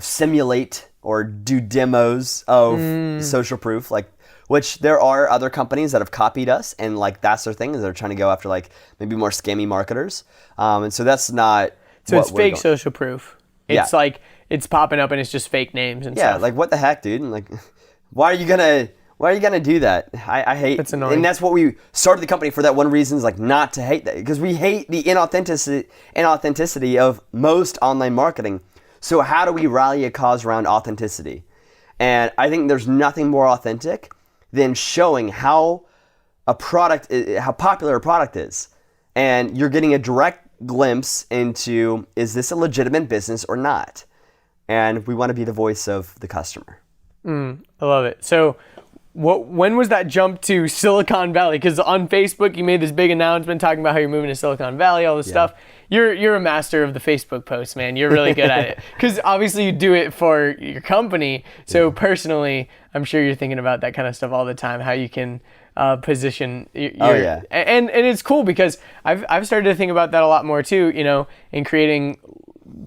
simulate or do demos of social proof, which there are other companies that have copied us and like that's their thing is they're trying to go after like maybe more scammy marketers. And so that's not. So it's fake social proof. It's like it's popping up and it's just fake names and stuff. Yeah, like what the heck, dude? And like, why are you gonna do that? I hate. That's annoying. And that's what we started the company for. That one reason is like not to hate that because we hate the inauthenticity of most online marketing. So how do we rally a cause around authenticity? And I think there's nothing more authentic than showing how popular a product is, and you're getting a direct glimpse into is this a legitimate business or not? And we want to be the voice of the customer. I love it. So when was that jump to Silicon Valley? Because on Facebook, you made this big announcement talking about how you're moving to Silicon Valley, all this stuff. You're a master of the Facebook posts, man. You're really good at it. Because obviously you do it for your company. So personally, I'm sure you're thinking about that kind of stuff all the time, how you can position your, and it's cool because I've started to think about that a lot more too, in creating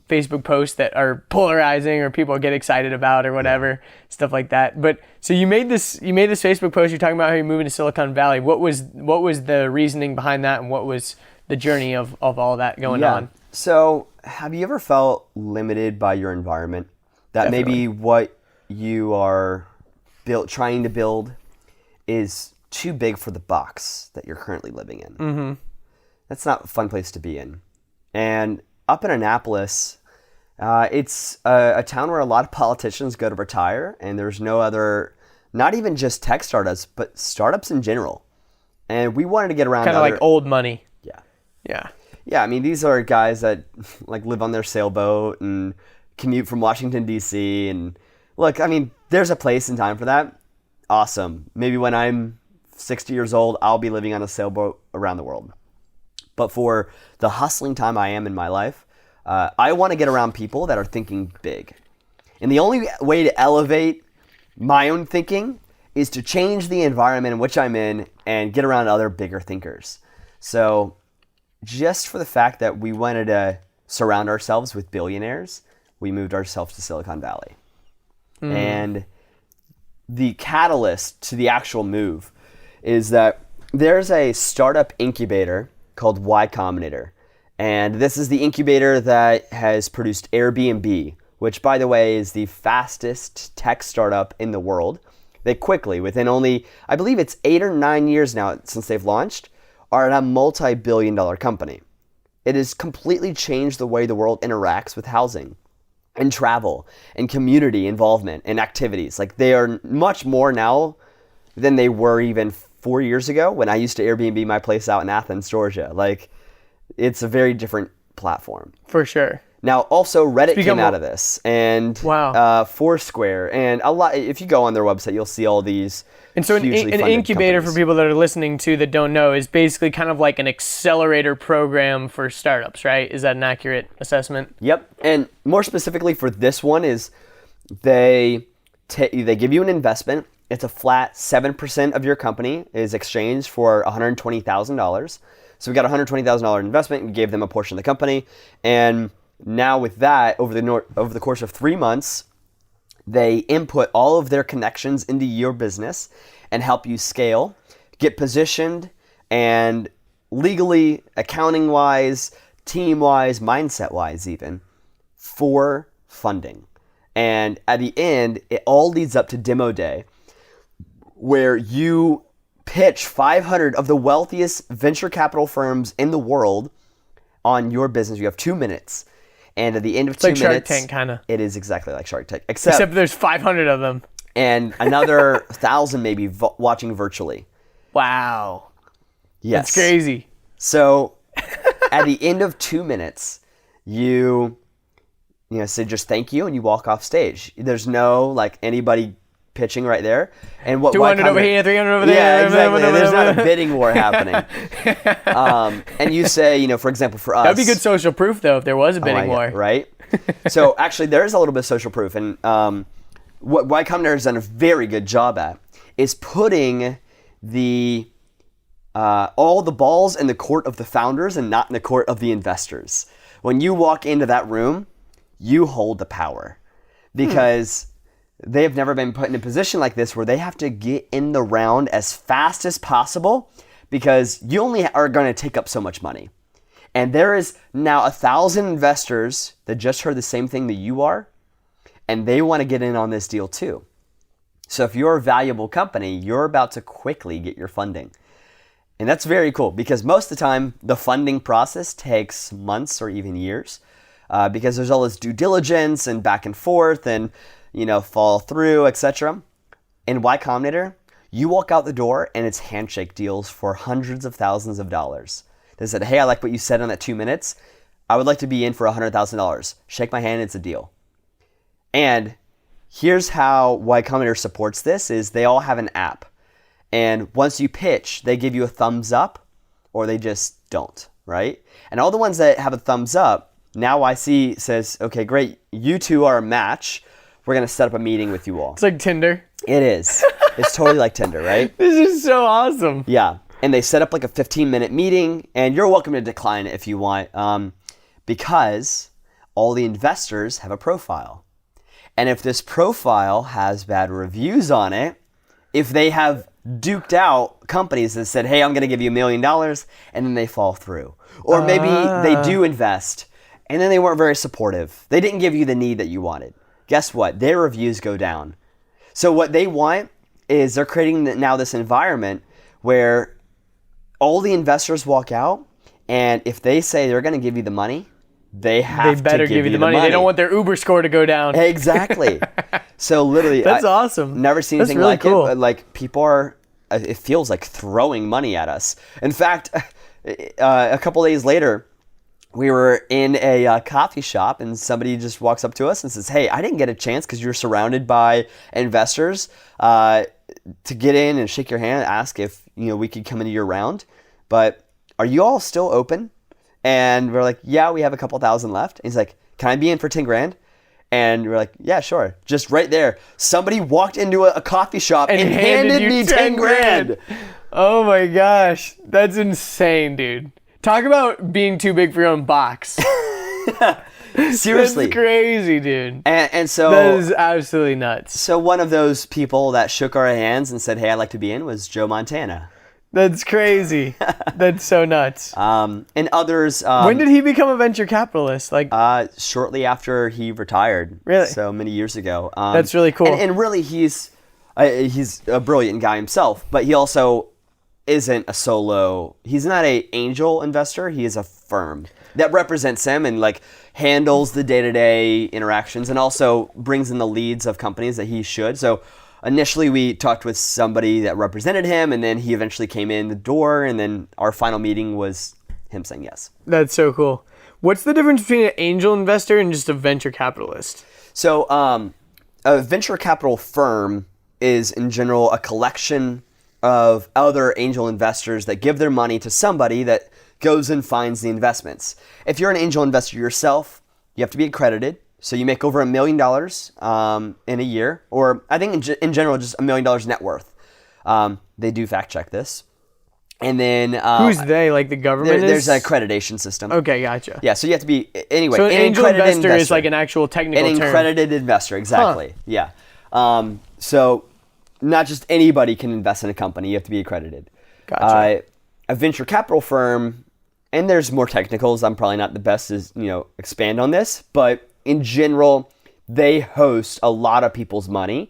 Facebook posts that are polarizing or people get excited about or whatever, stuff like that. But so you made this Facebook post, you're talking about how you're moving to Silicon Valley. What was the reasoning behind that and what was the journey of all that going on? So have you ever felt limited by your environment? That Definitely. Maybe what you are trying to build is too big for the box that you're currently living in. Mm-hmm. That's not a fun place to be in. And up in Annapolis, it's a town where a lot of politicians go to retire, and there's no other, not even just tech startups, but startups in general. And we wanted to get around kind of like old money. Yeah, I mean, these are guys that like live on their sailboat and commute from Washington, D.C. And look, I mean, there's a place and time for that. Awesome. Maybe when I'm 60 years old, I'll be living on a sailboat around the world. But for the hustling time I am in my life, I want to get around people that are thinking big. And the only way to elevate my own thinking is to change the environment in which I'm in and get around other bigger thinkers. So just for the fact that we wanted to surround ourselves with billionaires, we moved ourselves to Silicon Valley. And the catalyst to the actual move is that there's a startup incubator called Y Combinator. And this is the incubator that has produced Airbnb, which, by the way, is the fastest tech startup in the world. They quickly, within only, I believe it's 8 or 9 years now since they've launched, are at a multi-billion-dollar company. It has completely changed the way the world interacts with housing and travel and community involvement and activities. Like, they are much more now than they were even 4 years ago when I used to Airbnb my place out in Athens, Georgia. Like, it's a very different platform. For sure. Now, also, Reddit came out of this, and Foursquare, and a lot. If you go on their website, you'll see all these. And so, an incubator companies. for people that are listening to that don't know is basically kind of like an accelerator program for startups, right? Is that an accurate assessment? Yep. And more specifically for this one is they they give you an investment. It's a flat 7% of your company is exchanged for $120,000. So we got a $120,000 investment and gave them a portion of the company. And now with that, over the course of 3 months, they input all of their connections into your business and help you scale, get positioned, and legally, accounting-wise, team-wise, mindset-wise even, for funding. And at the end, it all leads up to demo day, where you pitch 500 of the wealthiest venture capital firms in the world on your business. You have 2 minutes. And at the end of 2 minutes... It's like Shark Tank, kind of. It is exactly like Shark Tank. Except there's 500 of them. And another 1,000 maybe watching virtually. Wow. Yes. That's crazy. So at the end of 2 minutes, you say just thank you and you walk off stage. There's no like anybody pitching right there. And what 200 over here, 300 over there. Yeah, exactly. There's not a bidding war happening. And you say, for example, for us. That'd be good social proof though if there was a bidding war. Right? So actually there is a little bit of social proof. And what Y Combinator has done a very good job at is putting all the balls in the court of the founders and not in the court of the investors. When you walk into that room, you hold the power because they have never been put in a position like this where they have to get in the round as fast as possible because you only are going to take up so much money. And there is now 1,000 investors that just heard the same thing that you are, and they want to get in on this deal too. So if you're a valuable company, you're about to quickly get your funding. And that's very cool because most of the time, the funding process takes months or even years because there's all this due diligence and back and forth and, follow through, etc. In Y Combinator, you walk out the door and it's handshake deals for hundreds of thousands of dollars. They said, hey, I like what you said on that 2 minutes. I would like to be in for $100,000. Shake my hand, it's a deal. And here's how Y Combinator supports this is they all have an app. And once you pitch, they give you a thumbs up or they just don't, right? And all the ones that have a thumbs up, now YC says, okay, great, you two are a match. We're going to set up a meeting with you all. It's like Tinder. It is. It's totally like Tinder, right? This is so awesome. Yeah. And they set up like a 15-minute meeting, and you're welcome to decline it if you want because all the investors have a profile. And if this profile has bad reviews on it, if they have duked out companies that said, hey, I'm going to give you $1 million, and then they fall through. Or maybe they do invest, and then they weren't very supportive. They didn't give you the need that you wanted. Guess what? Their reviews go down. So what they want is they're creating now this environment where all the investors walk out, and if they say they're going to give you the money, they better give you the money. They don't want their Uber score to go down. Exactly. So literally, that's awesome. Never seen anything really like cool. it. But like people are, it feels like throwing money at us. In fact, a couple days later, we were in a coffee shop, and somebody just walks up to us and says, "Hey, I didn't get a chance because you're surrounded by investors to get in and shake your hand, and ask if we could come into your round. But are you all still open?" And we're like, yeah, we have a couple thousand left. And he's like, can I be in for 10 grand? And we're like, yeah, sure. Just right there, somebody walked into a coffee shop and handed me 10 grand. Oh my gosh. That's insane, dude. Talk about being too big for your own box. Seriously. That's crazy, dude. And so that is absolutely nuts. So one of those people that shook our hands and said, hey, I'd like to be in was Joe Montana. That's crazy. That's so nuts. And others. When did he become a venture capitalist? Shortly after he retired. Really? So many years ago. That's really cool. And really, he's a brilliant guy himself, but he also isn't a solo. He's not an angel investor. He is a firm that represents him and handles the day-to-day interactions and also brings in the leads of companies that he should. So initially, we talked with somebody that represented him, and then he eventually came in the door, and then our final meeting was him saying yes. That's so cool. What's the difference between an angel investor and just a venture capitalist? So a venture capital firm is, in general, a collection of other angel investors that give their money to somebody that goes and finds the investments. If you're an angel investor yourself, you have to be accredited. So you make over $1 million in a year, or I think in general, just $1 million net worth. They do fact check this. And then who's they? Like the government? There's an accreditation system. Okay, gotcha. Yeah, so you have to be anyway. So an angel investor is like an actual technical term. An accredited investor, exactly. Huh. Yeah. So not just anybody can invest in a company. You have to be accredited. Gotcha. A venture capital firm, and there's more technicals. I'm probably not the best to expand on this, but in general, they host a lot of people's money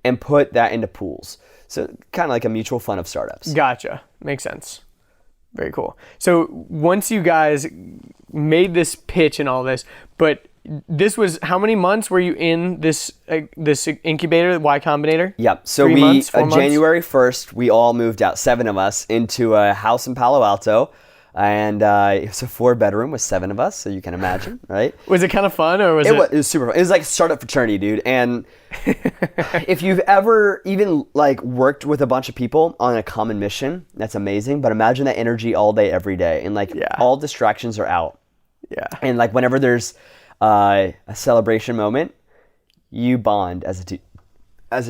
and put that into pools. So kind of like a mutual fund of startups. Gotcha. Makes sense. Very cool. So once you guys made this pitch and all this, but this was, how many months were you in this incubator, Y Combinator? Yep. So 3 months, 4 months? January 1st, we all moved out, 7 of us, into a house in Palo Alto. And it was a 4-bedroom with 7 of us, so you can imagine, right? Was it kind of fun, or it was super fun. It was like a startup fraternity, dude. And if you've ever even like worked with a bunch of people on a common mission, that's amazing. But imagine that energy all day, every day, and all distractions are out. Yeah. And like whenever there's a celebration moment, you bond as a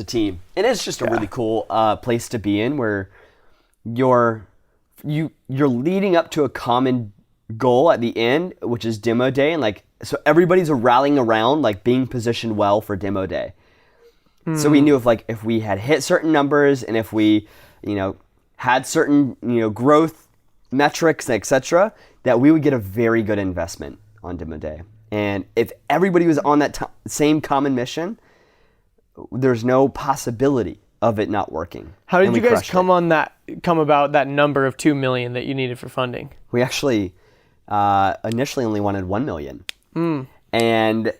team, and it's just a really cool place to be in, where you're leading up to a common goal at the end, which is demo day, and so everybody's rallying around, being positioned well for demo day. So we knew if we had hit certain numbers, and if we, had certain, growth metrics, etc., that we would get a very good investment on demo day. And if everybody was on that same common mission, there's no possibility of it not working. How did you guys come about that number of 2 million that you needed for funding? We actually initially only wanted 1 million. And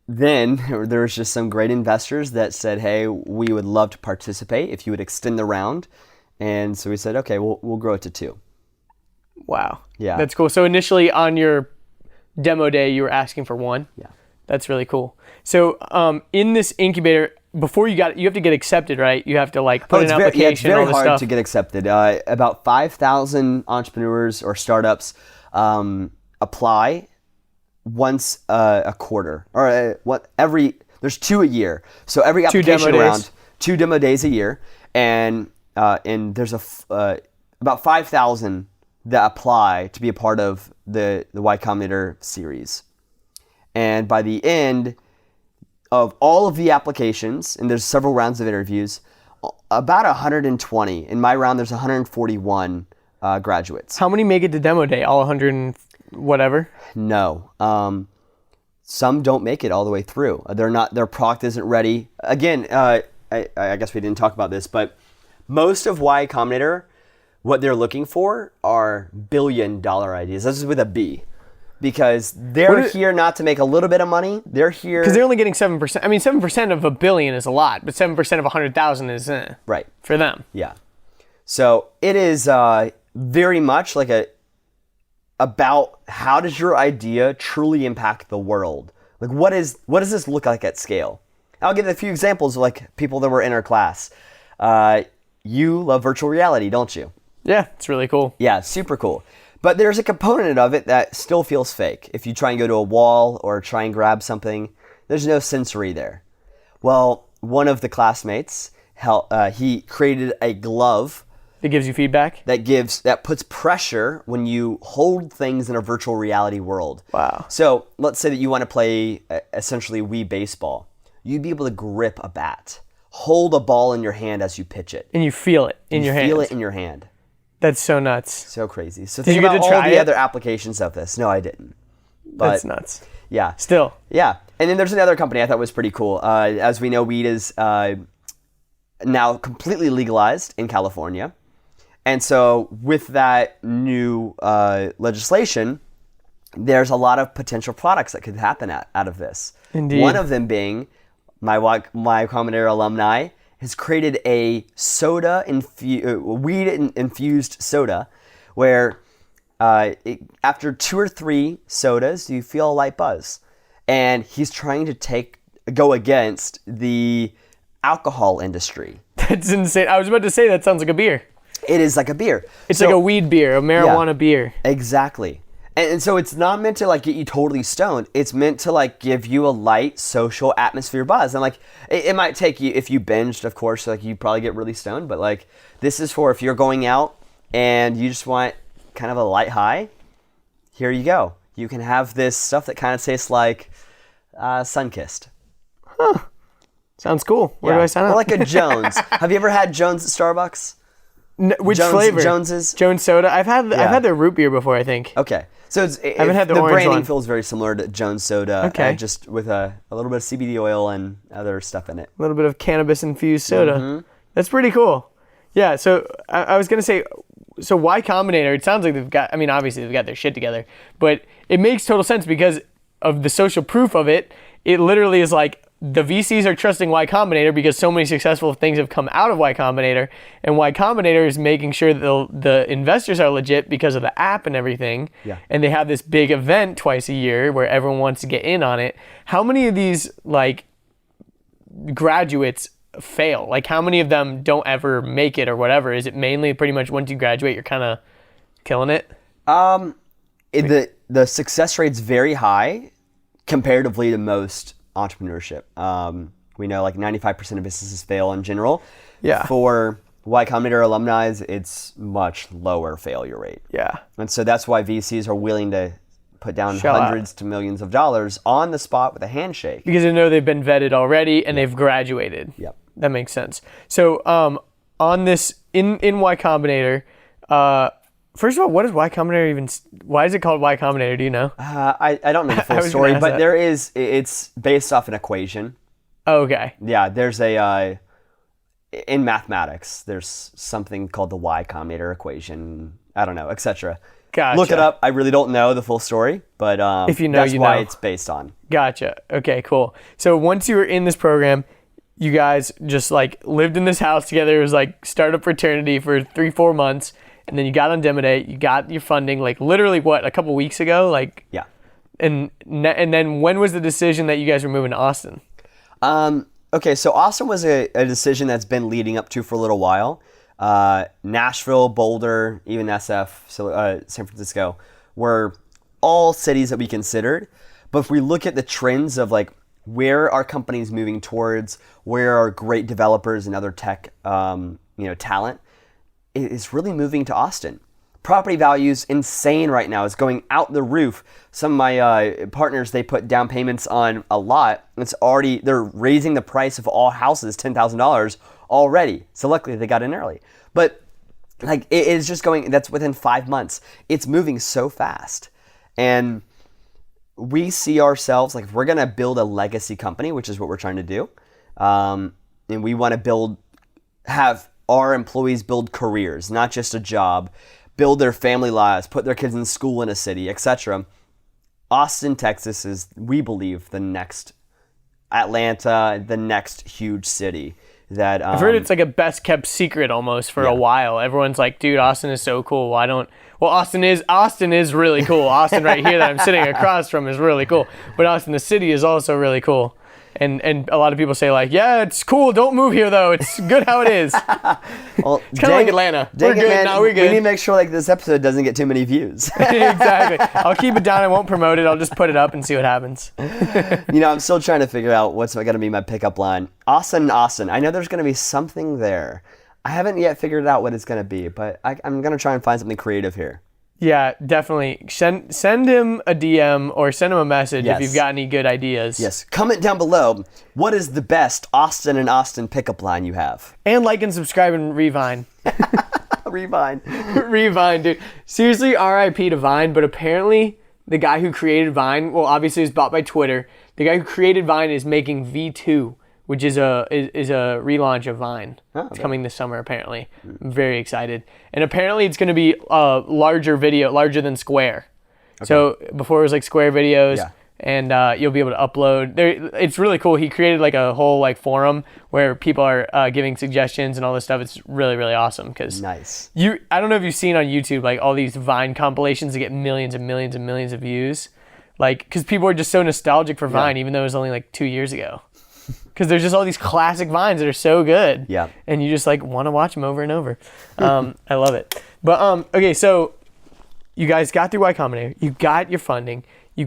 then there was just some great investors that said, hey, we would love to participate if you would extend the round. And so we said, okay, we'll grow it to 2. Wow. Yeah. That's cool. So initially on your demo day, you were asking for 1? Yeah. That's really cool. So in this incubator, before you have to get accepted, right? You have to put an application. It's very all this hard stuff. to get accepted. About 5,000 entrepreneurs or startups apply once a quarter, or there's 2 a year. So every application round, 2 demo days a year, and there's about 5,000 that apply to be a part of the Y Combinator series. And by the end of all of the applications, and there's several rounds of interviews, about 120. In my round, there's 141 graduates. How many make it to demo day? All 100 and whatever? No. Some don't make it all the way through. Their product isn't ready. Again, I guess we didn't talk about this, but most of Y Combinator, what they're looking for are billion-dollar ideas. This is with a B. Because they're here not to make a little bit of money. They're here because they're only getting 7%. I mean, 7% of $1 billion is a lot, but 7% of 100,000 is right for them. Yeah. So it is very much about how does your idea truly impact the world? What does this look like at scale? I'll give a few examples of people that were in our class. You love virtual reality, don't you? Yeah, it's really cool. Yeah, super cool. But there's a component of it that still feels fake. If you try and go to a wall or try and grab something, there's no sensory there. Well, one of the classmates, he created a glove that gives you feedback? That puts pressure when you hold things in a virtual reality world. Wow. So let's say that you want to play essentially Wii baseball. You'd be able to grip a bat, hold a ball in your hand as you pitch it. And you feel it in your hand. You feel it in your hand. That's so nuts. So crazy. So did think you get about to try all the it? other applications of this. No, I didn't. But, that's nuts. Yeah. Still. Yeah. And then there's another company I thought was pretty cool. As we know, weed is now completely legalized in California. And so with that new legislation, there's a lot of potential products that could happen out of this. Indeed. One of them being my Combinator alumni has created a weed-infused soda where after 2 or 3 sodas, you feel a light buzz. And he's trying to go against the alcohol industry. That's insane. I was about to say that sounds like a beer. It is like a beer. It's like a weed beer, a marijuana beer. Exactly. And so it's not meant to like get you totally stoned. It's meant to like give you a light social atmosphere buzz. And like it might take you, if you binged, of course, like you probably get really stoned. But like this is for if you're going out and you just want kind of a light high. Here you go. You can have this stuff that kind of tastes like sun-kissed. Huh. Sounds cool. Where do I sign up? Or like a Jones. Have you ever had Jones at Starbucks? Which Jones, flavor? Jones's? Jones soda. I've had their root beer before, I think. Okay. So I haven't had the orange branding one. feels very similar to Jones soda. Okay. Just with a little bit of CBD oil and other stuff in it. A little bit of cannabis-infused soda. Mm-hmm. That's pretty cool. Yeah, so I was going to say, so Y Combinator, it sounds like they've got, I mean, obviously they've got their shit together, but it makes total sense because of the social proof of it. It literally is like, the VCs are trusting Y Combinator because so many successful things have come out of Y Combinator, and Y Combinator is making sure that the investors are legit because of the app and everything. Yeah. And they have this big event twice a year where everyone wants to get in on it. How many of these like graduates fail? Like how many of them don't ever make it or whatever? Is it mainly pretty much once you graduate you're kind of killing it? The success rate's very high comparatively to most entrepreneurship. We know like 95% of businesses fail in general. Yeah. For Y Combinator alumni, it's much lower failure rate. Yeah. And so that's why VCs are willing to put down Shell hundreds to millions of dollars on the spot with a handshake. Because they know they've been vetted already and they've graduated. Yep. That makes sense. So on this, in Y Combinator, first of all, what is Y Combinator even? Why is it called Y Combinator? Do you know? I don't know the full story, but it's based off an equation. Oh, okay. Yeah, there's in mathematics, there's something called the Y Combinator equation. I don't know, etc. Gotcha. Look it up. I really don't know the full story, but if you know, that's you why know. it's based on. Gotcha. Okay, cool. So once you were in this program, you guys just like lived in this house together. It was like startup fraternity for 3-4 months. And then you got on Demo-Day, you got your funding, like literally what, a couple weeks ago? Like, yeah. And then when was the decision that you guys were moving to Austin? Okay, so Austin was a decision that's been leading up to for a little while. Nashville, Boulder, even SF, San Francisco were all cities that we considered. But if we look at the trends of like where are companies moving towards, where are great developers and other tech, talent, is really moving to Austin. Property values insane right now. It's going out the roof. Some of my partners, they put down payments on a lot. They're raising the price of all houses $10,000 already. So luckily they got in early. But like it is just going, that's within 5 months. It's moving so fast. And we see ourselves, like if we're gonna build a legacy company, which is what we're trying to do, and we want to have our employees build careers, not just a job, build their family lives, put their kids in school in a city, etc. Austin, Texas is, we believe, the next Atlanta, the next huge city. That I've heard it's like a best kept secret almost for a while. Everyone's like, dude, Austin is so cool. Austin is really cool. Austin right here that I'm sitting across from is really cool. But Austin, the city, is also really cool. And a lot of people say like, yeah, it's cool. Don't move here though. It's good how it is. Well, it's kind of like Atlanta. We're good. Man, now we're good. We need to make sure like this episode doesn't get too many views. Exactly. I'll keep it down. I won't promote it. I'll just put it up and see what happens. I'm still trying to figure out what's going to be my pickup line. Austin. I know there's going to be something there. I haven't yet figured out what it's going to be, but I'm going to try and find something creative here. Yeah, definitely. Send him a DM or send him a message if you've got any good ideas. Yes. Comment down below. What is the best Austin and Austin pickup line you have? And like and subscribe and Revine. Revine. Revine, dude. Seriously, RIP to Vine, but apparently the guy who created Vine, well, obviously it was bought by Twitter. The guy who created Vine is making V2, which is a relaunch of Vine. It's coming this summer, apparently. I'm very excited. And apparently it's going to be a larger than Square. Okay. So before it was like Square videos, and you'll be able to upload. It's really cool. He created like a whole like forum where people are giving suggestions and all this stuff. It's really, really awesome. Nice. I don't know if you've seen on YouTube like all these Vine compilations that get millions and millions and millions of views. Like, because people are just so nostalgic for Vine, even though it was only like 2 years ago. Because there's just all these classic Vines that are so good. Yeah. And you just like want to watch them over and over. I love it. But okay, so you guys got through Y Combinator, you got your funding, you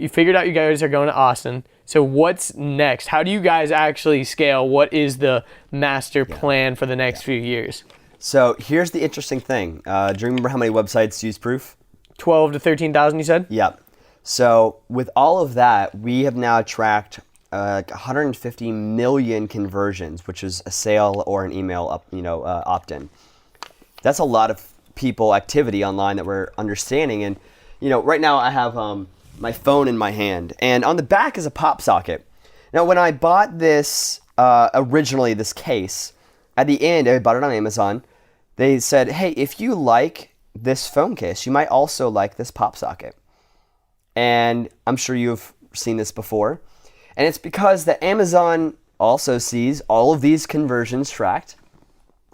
figured out you guys are going to Austin. So what's next? How do you guys actually scale? What is the master plan for the next few years? So here's the interesting thing. Do you remember how many websites use Proof? 12 to 13,000, you said? Yeah. So with all of that, we have now tracked 150 million conversions, which is a sale or an email opt-in. That's a lot of people activity online that we're understanding. And right now I have my phone in my hand, and on the back is a pop socket. Now, when I bought this originally, this case, at the end, I bought it on Amazon. They said, hey, if you like this phone case, you might also like this pop socket. And I'm sure you've seen this before. And it's because that Amazon also sees all of these conversions tracked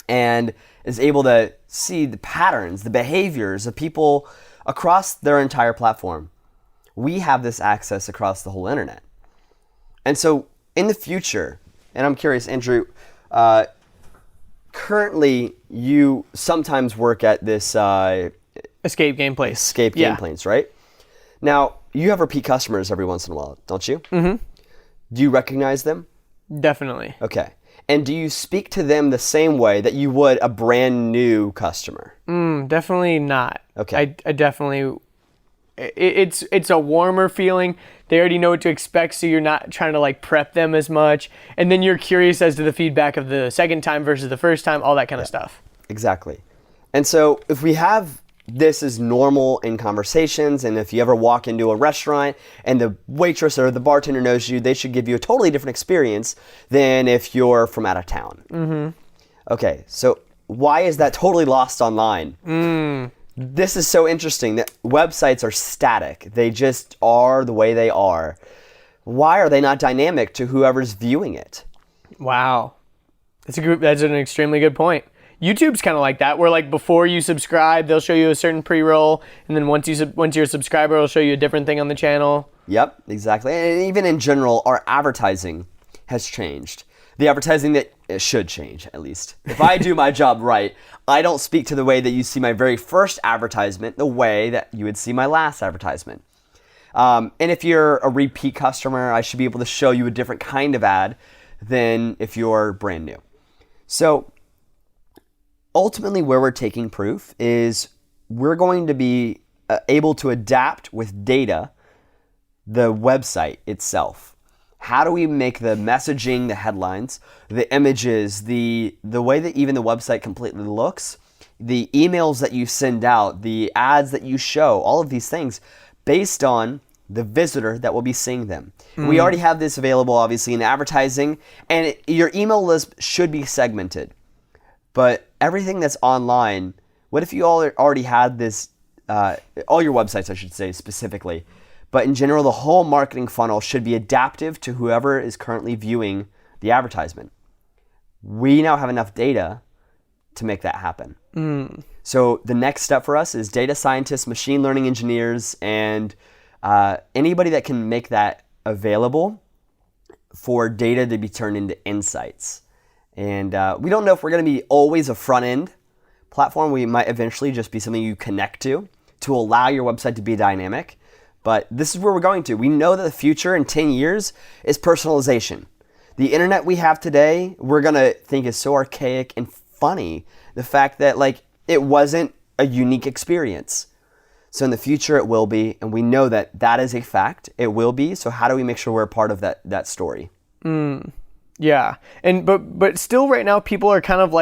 and is able to see the patterns, the behaviors of people across their entire platform. We have this access across the whole internet. And so in the future, and I'm curious, Andrew, currently you sometimes work at this Escape Game Place. Escape Game Place, right? Now, you have repeat customers every once in a while, don't you? Mm-hmm. Do you recognize them? Definitely. Okay. And do you speak to them the same way that you would a brand new customer? Definitely not. Okay. I definitely... It's a warmer feeling. They already know what to expect, so you're not trying to prep them as much. And then you're curious as to the feedback of the second time versus the first time, all that kind of stuff. Exactly. And so if we have this as normal in conversations, and if you ever walk into a restaurant and the waitress or the bartender knows you, they should give you a totally different experience than if you're from out of town. Mm-hmm. Okay, so why is that totally lost online? This is so interesting that websites are static. They just are the way they are. Why are they not dynamic to whoever's viewing it? Wow. That's an extremely good point. YouTube's kind of like that, where before you subscribe, they'll show you a certain pre-roll, and then once you're a subscriber, it'll show you a different thing on the channel. Yep, exactly. And even in general, our advertising has changed. The advertising that it should change, at least. If I do my job right, I don't speak to the way that you see my very first advertisement the way that you would see my last advertisement. And if you're a repeat customer, I should be able to show you a different kind of ad than if you're brand new. So ultimately where we're taking Proof is we're going to be able to adapt with data the website itself. How do we make the messaging, the headlines, the images, the way that even the website completely looks, the emails that you send out, the ads that you show, all of these things based on the visitor that will be seeing them. We already have this available, obviously, in advertising, and your email list should be segmented. But everything that's online, what if you already had this, all your websites, I should say, specifically, but in general, the whole marketing funnel should be adaptive to whoever is currently viewing the advertisement. We now have enough data to make that happen. So the next step for us is data scientists, machine learning engineers, and anybody that can make that available for data to be turned into insights. And we don't know if we're going to be always a front-end platform. We might eventually just be something you connect to allow your website to be dynamic. But this is where we're going to. We know that the future in 10 years is personalization. The internet we have today, we're going to think is so archaic and funny. The fact that it wasn't a unique experience. So in the future it will be, and we know that that is a fact. It will be. So how do we make sure we're a part of that story? Yeah. And but still right now people are kind of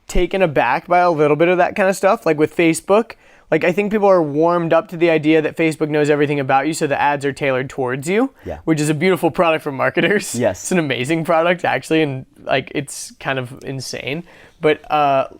taken aback by a little bit of that kind of stuff. With Facebook, I think people are warmed up to the idea that Facebook knows everything about you, so the ads are tailored towards you, which is a beautiful product for marketers. Yes. It's an amazing product, actually, and it's kind of insane. But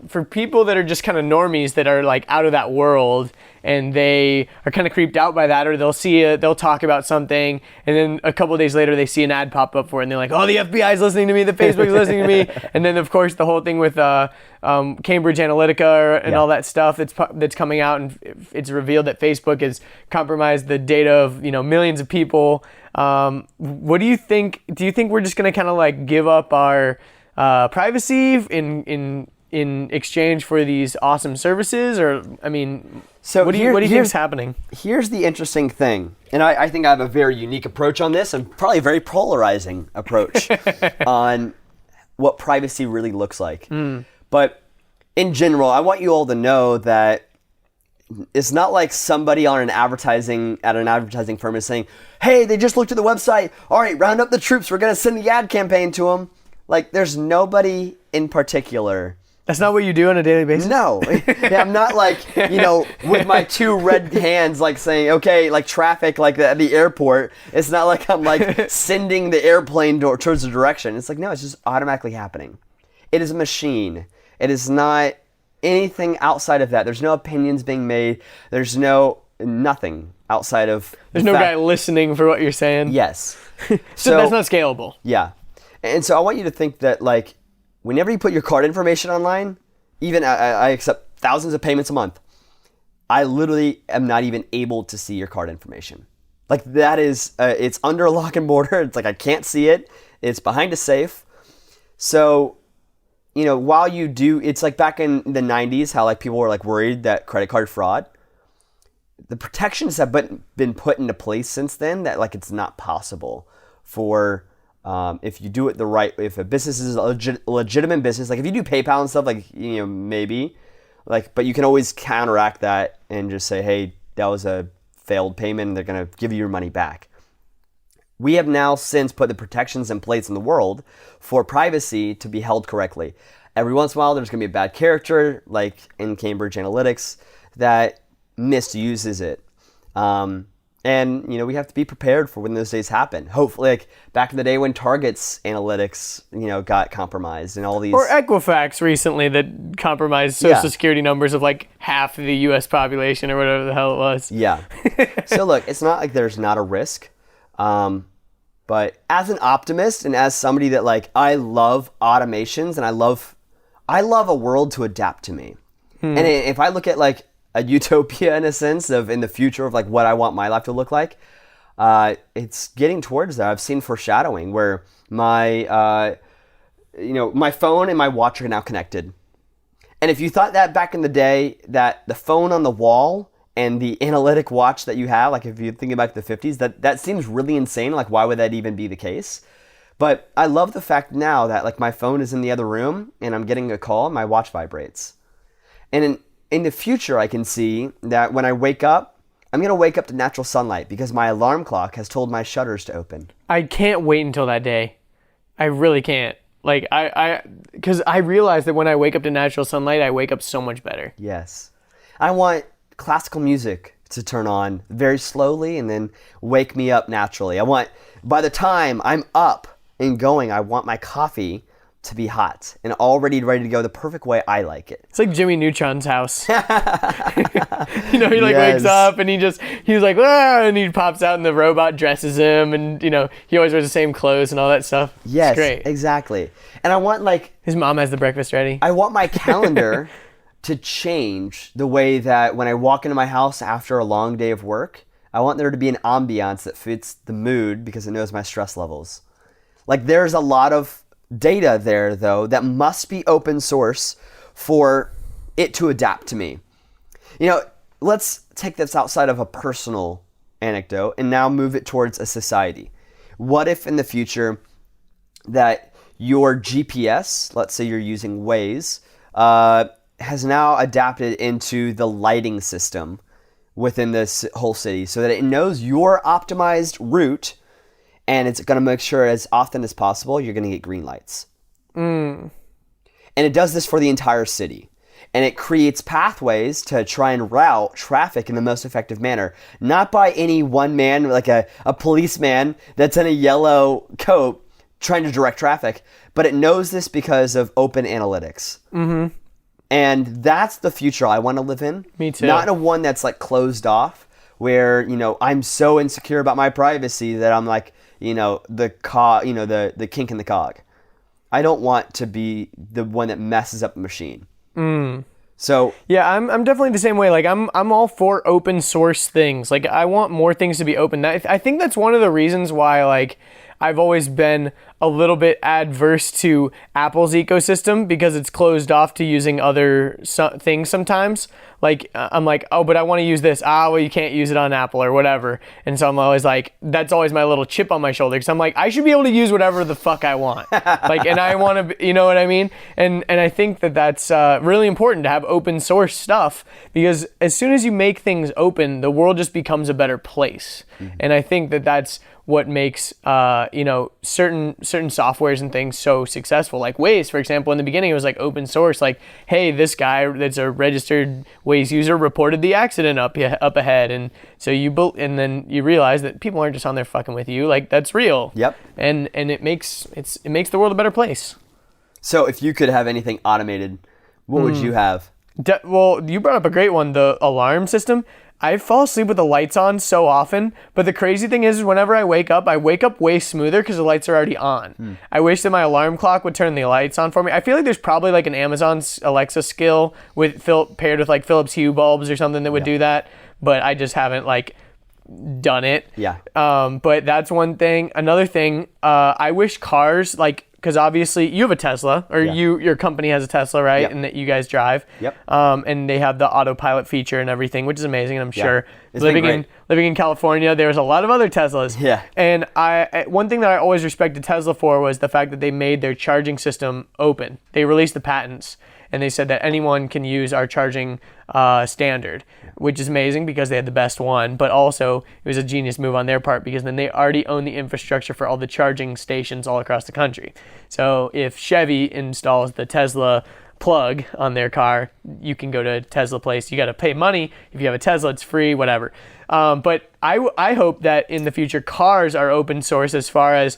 for people that are just kind of normies that are out of that world, and they are kind of creeped out by that, or they'll talk about something, and then a couple of days later they see an ad pop up for it, and they're like, oh, the FBI is listening to me, the Facebook's listening to me, and then of course the whole thing with Cambridge Analytica and all that stuff that's coming out, and it's revealed that Facebook has compromised the data of millions of people. What do you think? Do you think we're just gonna kind of give up our privacy in in exchange for these awesome services? Or, I mean, so what do you think is happening? Here's the interesting thing, and I think I have a very unique approach on this, and probably a very polarizing approach on what privacy really looks like. But in general, I want you all to know that it's not like somebody at an advertising firm is saying, hey, they just looked at the website. All right, round up the troops. We're going to send the ad campaign to them. Like, there's nobody in particular. That's not what you do on a daily basis? No. Yeah, I'm not like, with my two red hands, like saying, okay, like traffic, like at the airport. It's not like I'm like sending the airplane towards the direction. It's like, no, it's just automatically happening. It is a machine. It is not anything outside of that. There's no opinions being made. There's nothing outside of there's no guy listening for what you're saying. Yes. So that's not scalable. Yeah. And so I want you to think that, like, whenever you put your card information online, even I accept thousands of payments a month, I literally am not even able to see your card information. Like, that is it's under a lock and border. It's like I can't see it. It's behind a safe. So while you do, it's like back in the 90s, how like people were like worried that credit card fraud. The protections have been put into place since then that like it's not possible for if you do it the right, if a business is a legitimate business, like if you do PayPal and stuff, like maybe, like, but you can always counteract that and just say, hey, that was a failed payment, and they're gonna give you your money back. We have now since put the protections in place in the world for privacy to be held correctly. Every once in a while, there's going to be a bad character, like in Cambridge Analytics, that misuses it. And we have to be prepared for when those days happen. Hopefully, like back in the day when Target's analytics, got compromised and all these. Or Equifax recently that compromised social security numbers of like half of the U.S. population or whatever the hell it was. Yeah. So look, it's not like there's not a risk. But as an optimist and as somebody that like, I love automations and I love a world to adapt to me. And if I look at like a utopia in a sense of in the future of like what I want my life to look like, it's getting towards that. I've seen foreshadowing where my phone and my watch are now connected. And if you thought that back in the day that the phone on the wall and the analytic watch that you have, like if you're thinking back to the 50s, that seems really insane. Like, why would that even be the case? But I love the fact now that like my phone is in the other room and I'm getting a call, my watch vibrates. And in the future, I can see that when I wake up, I'm going to wake up to natural sunlight because my alarm clock has told my shutters to open. I can't wait until that day. I really can't. Like, because I realize that when I wake up to natural sunlight, I wake up so much better. Yes. I want classical music to turn on very slowly and then wake me up naturally. I want, by the time I'm up and going, I want my coffee to be hot and already ready to go the perfect way I like it. It's like Jimmy Neutron's house. He like wakes up and he's like, ah, and he pops out and the robot dresses him and, he always wears the same clothes and all that stuff. Yes, it's great. Exactly. And I want like... His mom has the breakfast ready. I want my calendar to change the way that when I walk into my house after a long day of work, I want there to be an ambiance that fits the mood because it knows my stress levels. Like there's a lot of data there though that must be open source for it to adapt to me. Let's take this outside of a personal anecdote and now move it towards a society. What if in the future that your GPS, let's say you're using Waze, has now adapted into the lighting system within this whole city so that it knows your optimized route and it's going to make sure as often as possible you're going to get green lights. And it does this for the entire city. And it creates pathways to try and route traffic in the most effective manner. Not by any one man, like a policeman that's in a yellow coat trying to direct traffic, but it knows this because of open analytics. Mm-hmm. And that's the future I want to live in. Me too. Not a one that's like closed off where, I'm so insecure about my privacy that I'm like, the kink in the cog. I don't want to be the one that messes up the machine. So yeah, I'm definitely the same way. Like I'm all for open source things. Like I want more things to be open. I think that's one of the reasons why like I've always been a little bit adverse to Apple's ecosystem because it's closed off to using other things sometimes. Like, I'm like, oh, but I want to use this. Well, you can't use it on Apple or whatever. And so I'm always like, that's always my little chip on my shoulder. Because I'm like, I should be able to use whatever the fuck I want. Like, and I want to, you know what I mean? And I think that that's really important to have open source stuff, because as soon as you make things open, the world just becomes a better place. Mm-hmm. And I think that that's what makes certain softwares and things so successful. Like Waze, for example, in the beginning it was like open source. Like, hey, this guy that's a registered Waze user reported the accident up ahead, and so and then you realize that people aren't just on there fucking with you. Like, that's real. Yep. And it makes the world a better place. So if you could have anything automated, what would you have? Well, you brought up a great one, the alarm system. I fall asleep with the lights on so often, but the crazy thing is whenever I wake up way smoother because the lights are already on. I wish that my alarm clock would turn the lights on for me. I feel like there's probably like an Amazon Alexa skill paired with like Philips Hue bulbs or something that would do that, but I just haven't like done it. Yeah. But that's one thing. Another thing, I wish cars, like, because obviously you have a Tesla, or your company has a Tesla, right? Yep. And that you guys drive. Yep. And they have the autopilot feature and everything, which is amazing. And I'm sure living in California, there's a lot of other Teslas. Yeah. And one thing that I always respected Tesla for was the fact that they made their charging system open. They released the patents, and they said that anyone can use our charging standard, which is amazing because they had the best one, but also it was a genius move on their part because then they already own the infrastructure for all the charging stations all across the country. So if Chevy installs the Tesla plug on their car, you can go to a Tesla place. You got to pay money. If you have a Tesla, it's free, whatever. But I hope that in the future cars are open source as far as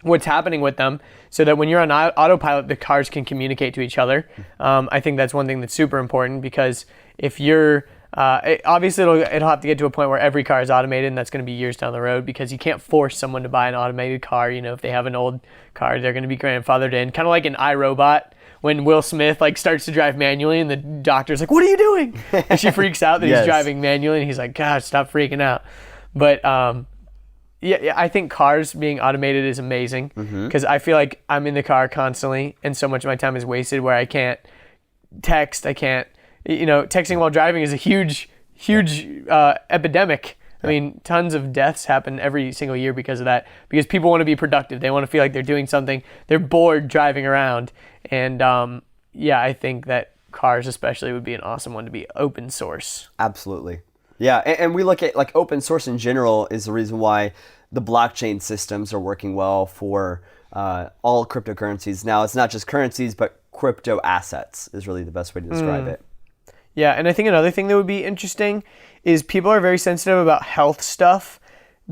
what's happening with them, so that when you're on autopilot, the cars can communicate to each other. I think that's one thing that's super important, because if you're obviously it'll have to get to a point where every car is automated, and that's going to be years down the road, because you can't force someone to buy an automated car. You know, if they have an old car, they're going to be grandfathered in, kind of like in iRobot when Will Smith like starts to drive manually and the doctor's like, "What are you doing?" And she freaks out that he's driving manually, and he's like, "Gosh, stop freaking out." But yeah, I think cars being automated is amazing, because I feel like I'm in the car constantly, and so much of my time is wasted where I can't text. I can't, texting while driving is a huge epidemic. I mean, tons of deaths happen every single year because of that, because people want to be productive. They want to feel like they're doing something. They're bored driving around. And I think that cars especially would be an awesome one to be open source. Absolutely. Yeah, and we look at like open source in general is the reason why the blockchain systems are working well for all cryptocurrencies. Now, it's not just currencies, but crypto assets is really the best way to describe it. Yeah, and I think another thing that would be interesting is people are very sensitive about health stuff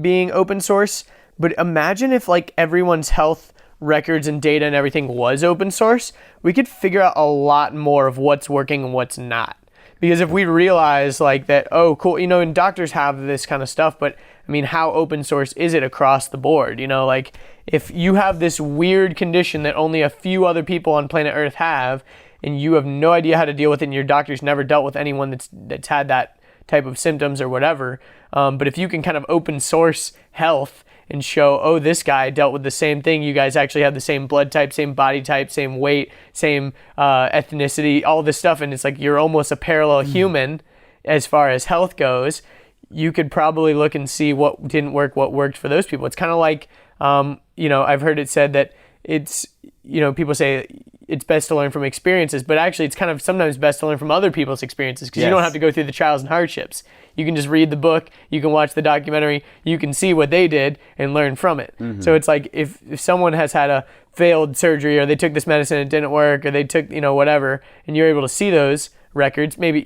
being open source, but imagine if like everyone's health records and data and everything was open source, we could figure out a lot more of what's working and what's not. Because if we realize like that, oh, cool, and doctors have this kind of stuff, but I mean, how open source is it across the board? Like if you have this weird condition that only a few other people on planet Earth have, and you have no idea how to deal with it, and your doctor's never dealt with anyone that's had that type of symptoms or whatever. But if you can kind of open source health and show, oh, this guy dealt with the same thing. You guys actually have the same blood type, same body type, same weight, same ethnicity, all this stuff. And it's like you're almost a parallel human as far as health goes. You could probably look and see what didn't work, what worked for those people. It's kind of like, I've heard it said that it's, people say it's best to learn from experiences, but actually it's kind of sometimes best to learn from other people's experiences, because you don't have to go through the trials and hardships. You can just read the book, you can watch the documentary, you can see what they did and learn from it. So it's like if someone has had a failed surgery, or they took this medicine and it didn't work, or they took, whatever, and you're able to see those records, maybe,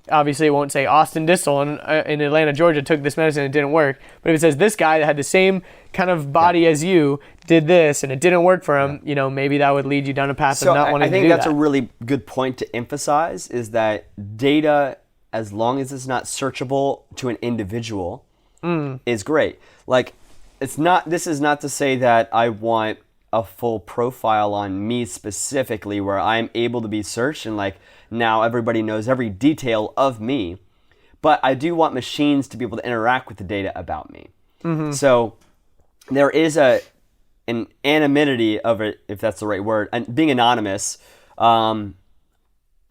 obviously it won't say Austin Distel in Atlanta, Georgia took this medicine and it didn't work, but if it says this guy that had the same kind of body as you did this and it didn't work for him, maybe that would lead you down a path of not wanting to do that. I think that's a really good point to emphasize, is that data, as long as it's not searchable to an individual, is great. Like, this is not to say that I want a full profile on me specifically where I'm able to be searched and like now everybody knows every detail of me, but I do want machines to be able to interact with the data about me. So there is an anonymity of it, if that's the right word, and being anonymous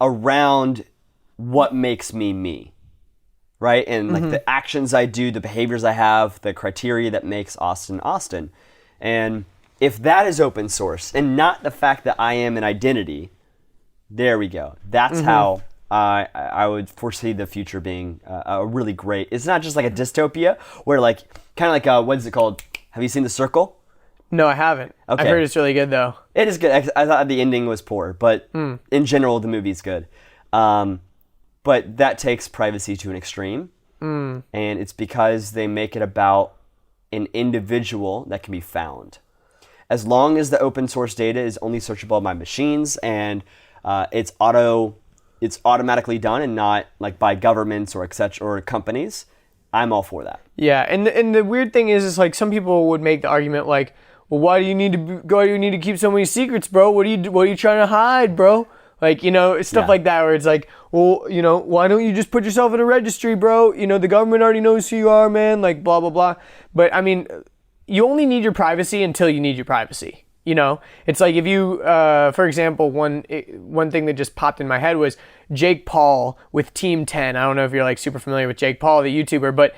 around what makes me, right? And like the actions I do, the behaviors I have, the criteria that makes Austin Austin. And if that is open source and not the fact that I am an identity, there we go. That's how I would foresee the future being a really great. It's not just like a dystopia where like kind of like what is it called? Have you seen The Circle? No, I haven't. Okay. I've heard it's really good though. It is good. I thought the ending was poor, but in general the movie's good. But that takes privacy to an extreme, and it's because they make it about an individual that can be found. As long as the open source data is only searchable by machines and it's automatically done and not like by governments or etc. or companies, I'm all for that. Yeah, and the weird thing is like some people would make the argument like, well, why do you need to keep so many secrets, bro? What are you trying to hide, bro? Like, stuff like that where it's like, well, why don't you just put yourself in a registry, bro? The government already knows who you are, man, like blah, blah, blah. But I mean, you only need your privacy until you need your privacy. It's like if you, for example, one thing that just popped in my head was Jake Paul with Team 10. I don't know if you're like super familiar with Jake Paul, the YouTuber, but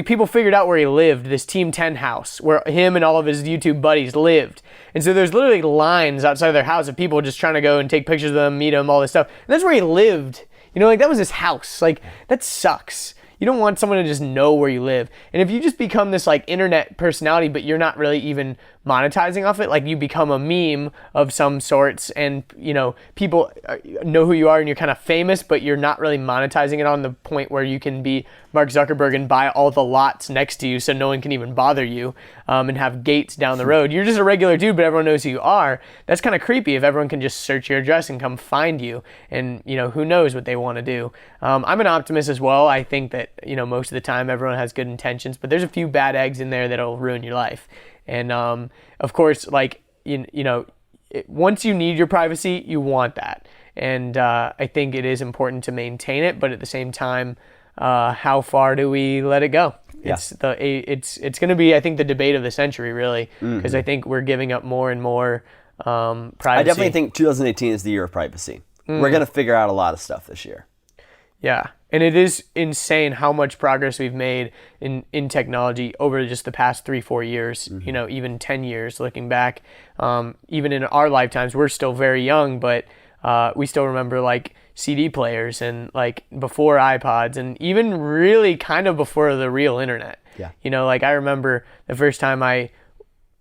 people figured out where he lived, this Team 10 house, where him and all of his YouTube buddies lived. And so there's literally lines outside of their house of people just trying to go and take pictures of them, meet him, all this stuff. And that's where he lived. Like that was his house. Like that sucks. You don't want someone to just know where you live. And if you just become this like internet personality, but you're not really even monetizing off it, like you become a meme of some sorts and, people know who you are and you're kind of famous, but you're not really monetizing it on the point where you can be Mark Zuckerberg and buy all the lots next to you so no one can even bother you and have gates down the road. You're just a regular dude, but everyone knows who you are. That's kind of creepy if everyone can just search your address and come find you and, who knows what they want to do. I'm an optimist as well. I think that, most of the time everyone has good intentions, but there's a few bad eggs in there that'll ruin your life. And of course, like, once you need your privacy, you want that. And I think it is important to maintain it, but at the same time, how far do we let it go? Yeah. It's going to be, I think, the debate of the century, really, because I think we're giving up more and more privacy. I definitely think 2018 is the year of privacy. We're going to figure out a lot of stuff this year. Yeah, and it is insane how much progress we've made in technology over just the past 3-4 years, even 10 years looking back. Even in our lifetimes, we're still very young, but we still remember like CD players and like before iPods and even really kind of before the real internet. Yeah. Like I remember the first time I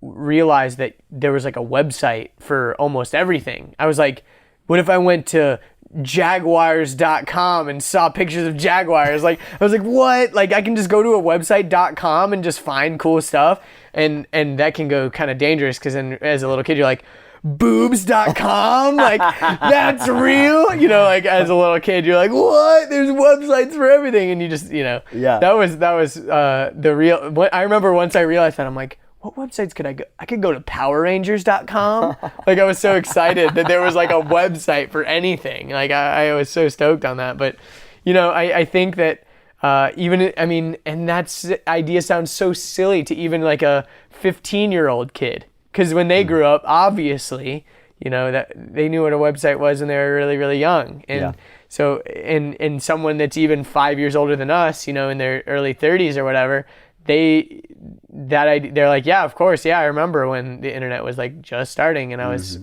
realized that there was like a website for almost everything. I was like, what if I went to jaguars.com and saw pictures of jaguars? Like I was like, what? Like I can just go to a website.com and just find cool stuff, and that can go kind of dangerous because then as a little kid you're like, boobs.com, like that's real, like as a little kid you're like, what? There's websites for everything, and you just that was the real. I remember once I realized that, I'm like, what websites could I go? I could go to powerrangers.com. Like I was so excited that there was like a website for anything. Like I was so stoked on that. But, I think that and that idea sounds so silly to even like a 15-year-old kid. Because when they grew up, obviously, that they knew what a website was when they were really, really young. And so, and someone that's even 5 years older than us, in their early 30s or whatever, they're like, yeah, of course. Yeah. I remember when the internet was like just starting and I was,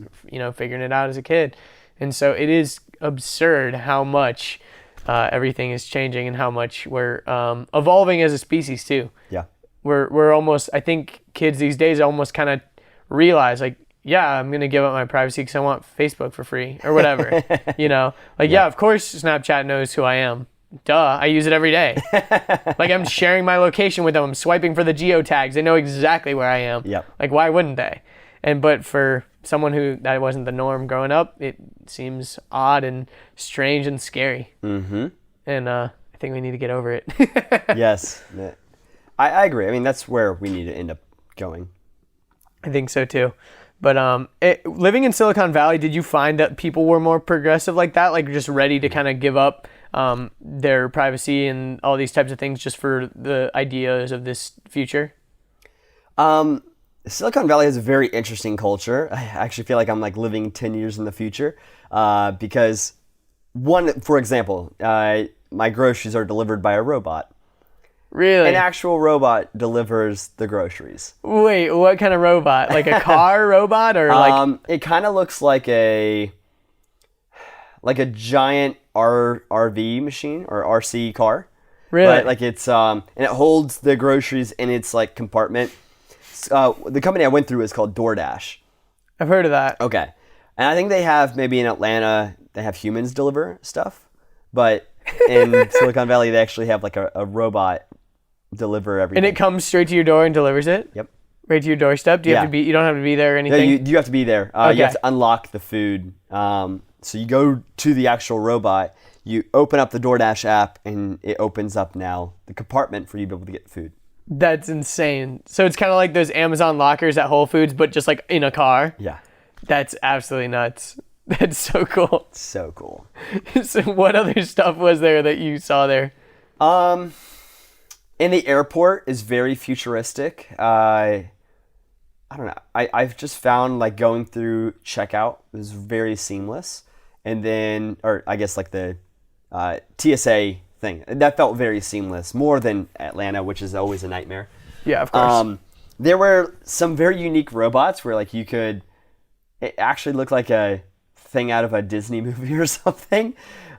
figuring it out as a kid. And so it is absurd how much everything is changing and how much we're evolving as a species too. Yeah. We're almost, I think kids these days almost kind of realize like, yeah, I'm going to give up my privacy because I want Facebook for free or whatever, yeah, of course Snapchat knows who I am. Duh, I use it every day. Like I'm sharing my location with them. I'm swiping for the geotags. They know exactly where I am. Yep. Like why wouldn't they? But for someone who that wasn't the norm growing up, it seems odd and strange and scary. Mm-hmm. And I think we need to get over it. Yes, I agree. I mean, that's where we need to end up going. I think so too. But living in Silicon Valley, did you find that people were more progressive like that? Like just ready to kind of give up their privacy and all these types of things just for the ideas of this future? Silicon Valley has a very interesting culture. I actually feel like I'm like living 10 years in the future because for example, my groceries are delivered by a robot. Really? An actual robot delivers the groceries. Wait, what kind of robot? Like a car robot or like? It kind of looks like a giant RV machine or RC car. Really? But like it's and it holds the groceries in its like compartment. The company I went through is called DoorDash. I've heard of that. Okay. And I think they have maybe in Atlanta they have humans deliver stuff, but in Silicon Valley they actually have like a robot deliver everything. And it comes straight to your door and delivers it? Yep. Right to your doorstep? You don't have to be there or No, anything? you have to be there. Okay. You have to unlock the food. So you go to the actual robot, you open up the DoorDash app, and it opens up now the compartment for you to be able to get food. That's insane. So it's kind of like those Amazon lockers at Whole Foods, but just like in a car? Yeah. That's absolutely nuts. That's so cool. So cool. So what other stuff was there that you saw there? In the airport is very futuristic. I don't know. I've just found like going through checkout is very seamless. And then, or I guess like the TSA thing, that felt very seamless, more than Atlanta, which is always a nightmare. Yeah, of course. There were some very unique robots where like it actually looked like a thing out of a Disney movie or something.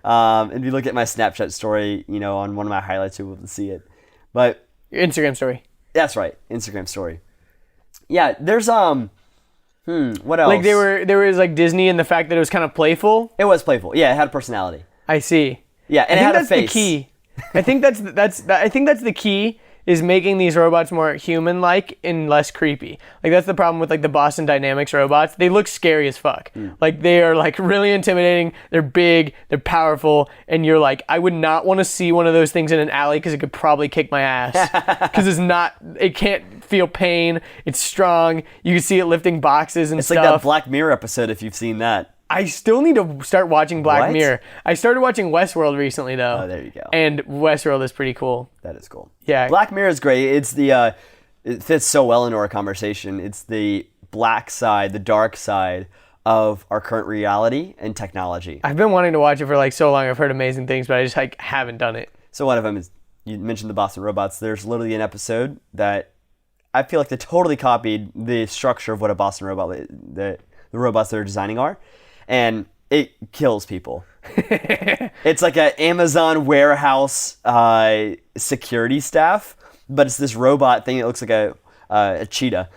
If you look at my Snapchat story, on one of my highlights, you'll be able to see it. But Your Instagram story. That's right, Instagram story. Yeah, there's what else? Like there was like Disney and the fact that it was kind of playful. It was playful. Yeah, it had a personality. I see. Yeah, and it had a face. I think that's the key. I think that's the key is making these robots more human-like and less creepy. Like that's the problem with like the Boston Dynamics robots. They look scary as fuck. Like they are like really intimidating. They're big. They're powerful. And you're like, I would not want to see one of those things in an alley because it could probably kick my ass. Because it can't feel pain. It's strong. You can see it lifting boxes and stuff. It's like that Black Mirror episode if you've seen that. I still need to start watching Black Mirror. I started watching Westworld recently, though. Oh, there you go. And Westworld is pretty cool. That is cool. Yeah. Black Mirror is great. It's it fits so well into our conversation. It's the black side, the dark side of our current reality and technology. I've been wanting to watch it for like so long. I've heard amazing things, but I just like haven't done it. So one of them is, you mentioned the Boston Robots. There's literally an episode that I feel like they totally copied the structure of what a Boston robot, the robots they're designing are. And it kills people. It's like an Amazon warehouse security staff, but it's this robot thing that looks like a cheetah,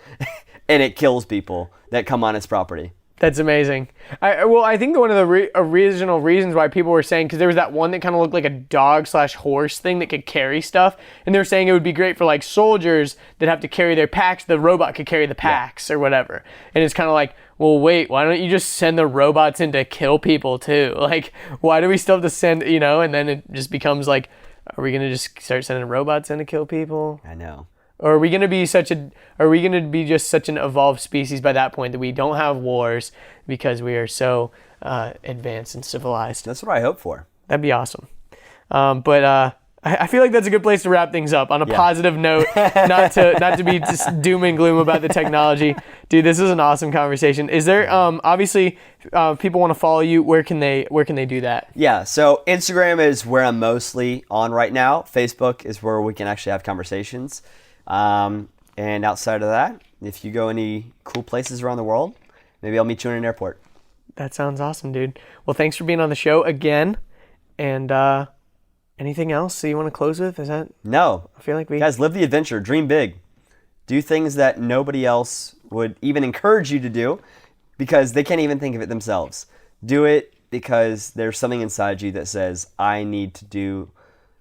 and it kills people that come on its property. That's amazing. I think one of the original reasons why people were saying, because there was that one that kind of looked like a dog/horse thing that could carry stuff, and they were saying it would be great for like soldiers that have to carry their packs. The robot could carry the packs or whatever. And it's kind of like, well, wait, why don't you just send the robots in to kill people too? Like, why do we still have to send, and then it just becomes like, are we going to just start sending robots in to kill people? I know. Or are we going to be just such an evolved species by that point that we don't have wars because we are so advanced and civilized? That's what I hope for. That'd be awesome. But I feel like that's a good place to wrap things up on a positive note, not to be just doom and gloom about the technology. Dude, this is an awesome conversation. Is there obviously people want to follow you? Where can they do that? Yeah, so Instagram is where I'm mostly on right now. Facebook is where we can actually have conversations. And outside of that, if you go any cool places around the world, maybe I'll meet you in an airport. That sounds awesome, dude. Well, thanks for being on the show again. And anything else that you want to close with? Is that? No. I feel like guys, live the adventure. Dream big. Do things that nobody else would even encourage you to do because they can't even think of it themselves. Do it because there's something inside you that says, I need to do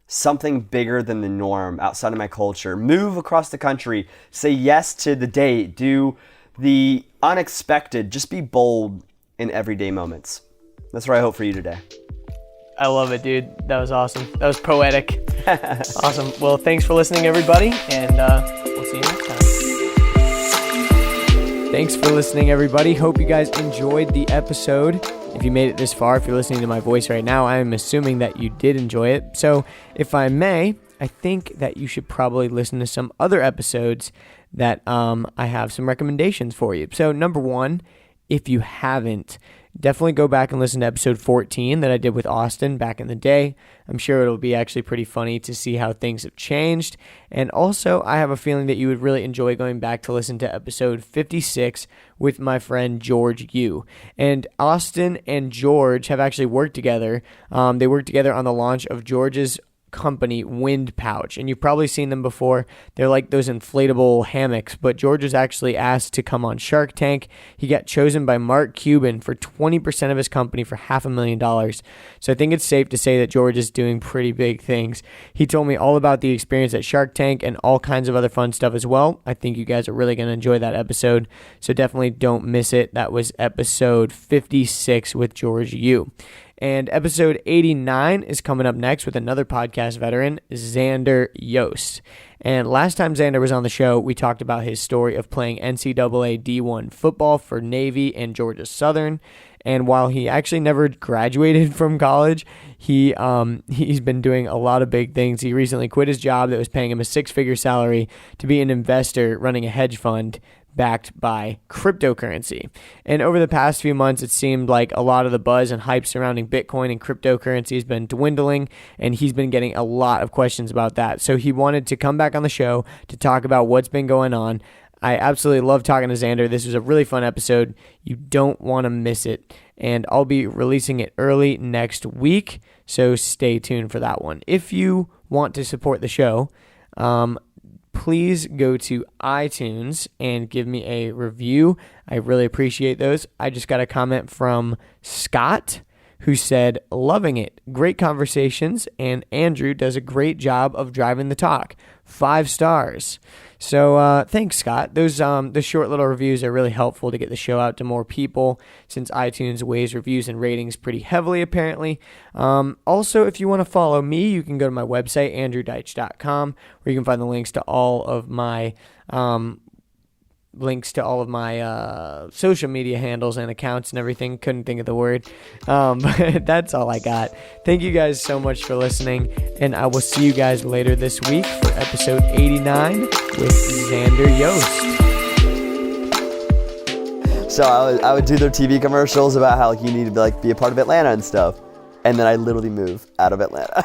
something bigger than the norm outside of my culture. Move across the country. Say yes to the date. Do the unexpected. Just be bold in everyday moments. That's what I hope for you today. I love it, dude. That was awesome. That was poetic. Awesome. Well, thanks for listening, everybody, and we'll see you next time. Thanks for listening, everybody. Hope you guys enjoyed the episode. If you made it this far, if you're listening to my voice right now, I'm assuming that you did enjoy it. So if I may, I think that you should probably listen to some other episodes that I have some recommendations for you. So number one, if you haven't, definitely go back and listen to episode 14 that I did with Austin back in the day. I'm sure it'll be actually pretty funny to see how things have changed. And also, I have a feeling that you would really enjoy going back to listen to episode 56 with my friend George Yu. And Austin and George have actually worked together. They worked together on the launch of George's company, Wind Pouch, and you've probably seen them before. They're like those inflatable hammocks, but George was actually asked to come on Shark Tank. He got chosen by Mark Cuban for 20% of his company for $500,000. So I think it's safe to say that George is doing pretty big things. He told me all about the experience at Shark Tank and all kinds of other fun stuff as well. I think you guys are really going to enjoy that episode, so definitely don't miss it. That was episode 56 with George Yu. And episode 89 is coming up next with another podcast veteran, Xander Yost. And last time Xander was on the show, we talked about his story of playing NCAA D1 football for Navy and Georgia Southern. And while he actually never graduated from college, he's been doing a lot of big things. He recently quit his job that was paying him a six-figure salary to be an investor running a hedge fund backed by cryptocurrency. And over the past few months, it seemed like a lot of the buzz and hype surrounding Bitcoin and cryptocurrency has been dwindling, and he's been getting a lot of questions about that. So he wanted to come back on the show to talk about what's been going on. I absolutely love talking to Xander. This was a really fun episode. You don't want to miss it. And I'll be releasing it early next week, so stay tuned for that one. If you want to support the show, please go to iTunes and give me a review. I really appreciate those. I just got a comment from Scott who said, loving it. Great conversations, and Andrew does a great job of driving the talk. 5 stars. So thanks, Scott. Those short little reviews are really helpful to get the show out to more people, since iTunes weighs reviews and ratings pretty heavily, apparently. Also, if you want to follow me, you can go to my website, andrewdeitch.com, where you can find the links to all of my social media handles and accounts and everything. Couldn't think of the word. But that's all I got. Thank you guys so much for listening, and I will see you guys later this week for episode 89 with Xander Yost. So I would do their TV commercials about how you need to be a part of Atlanta and stuff, and then I literally move out of Atlanta.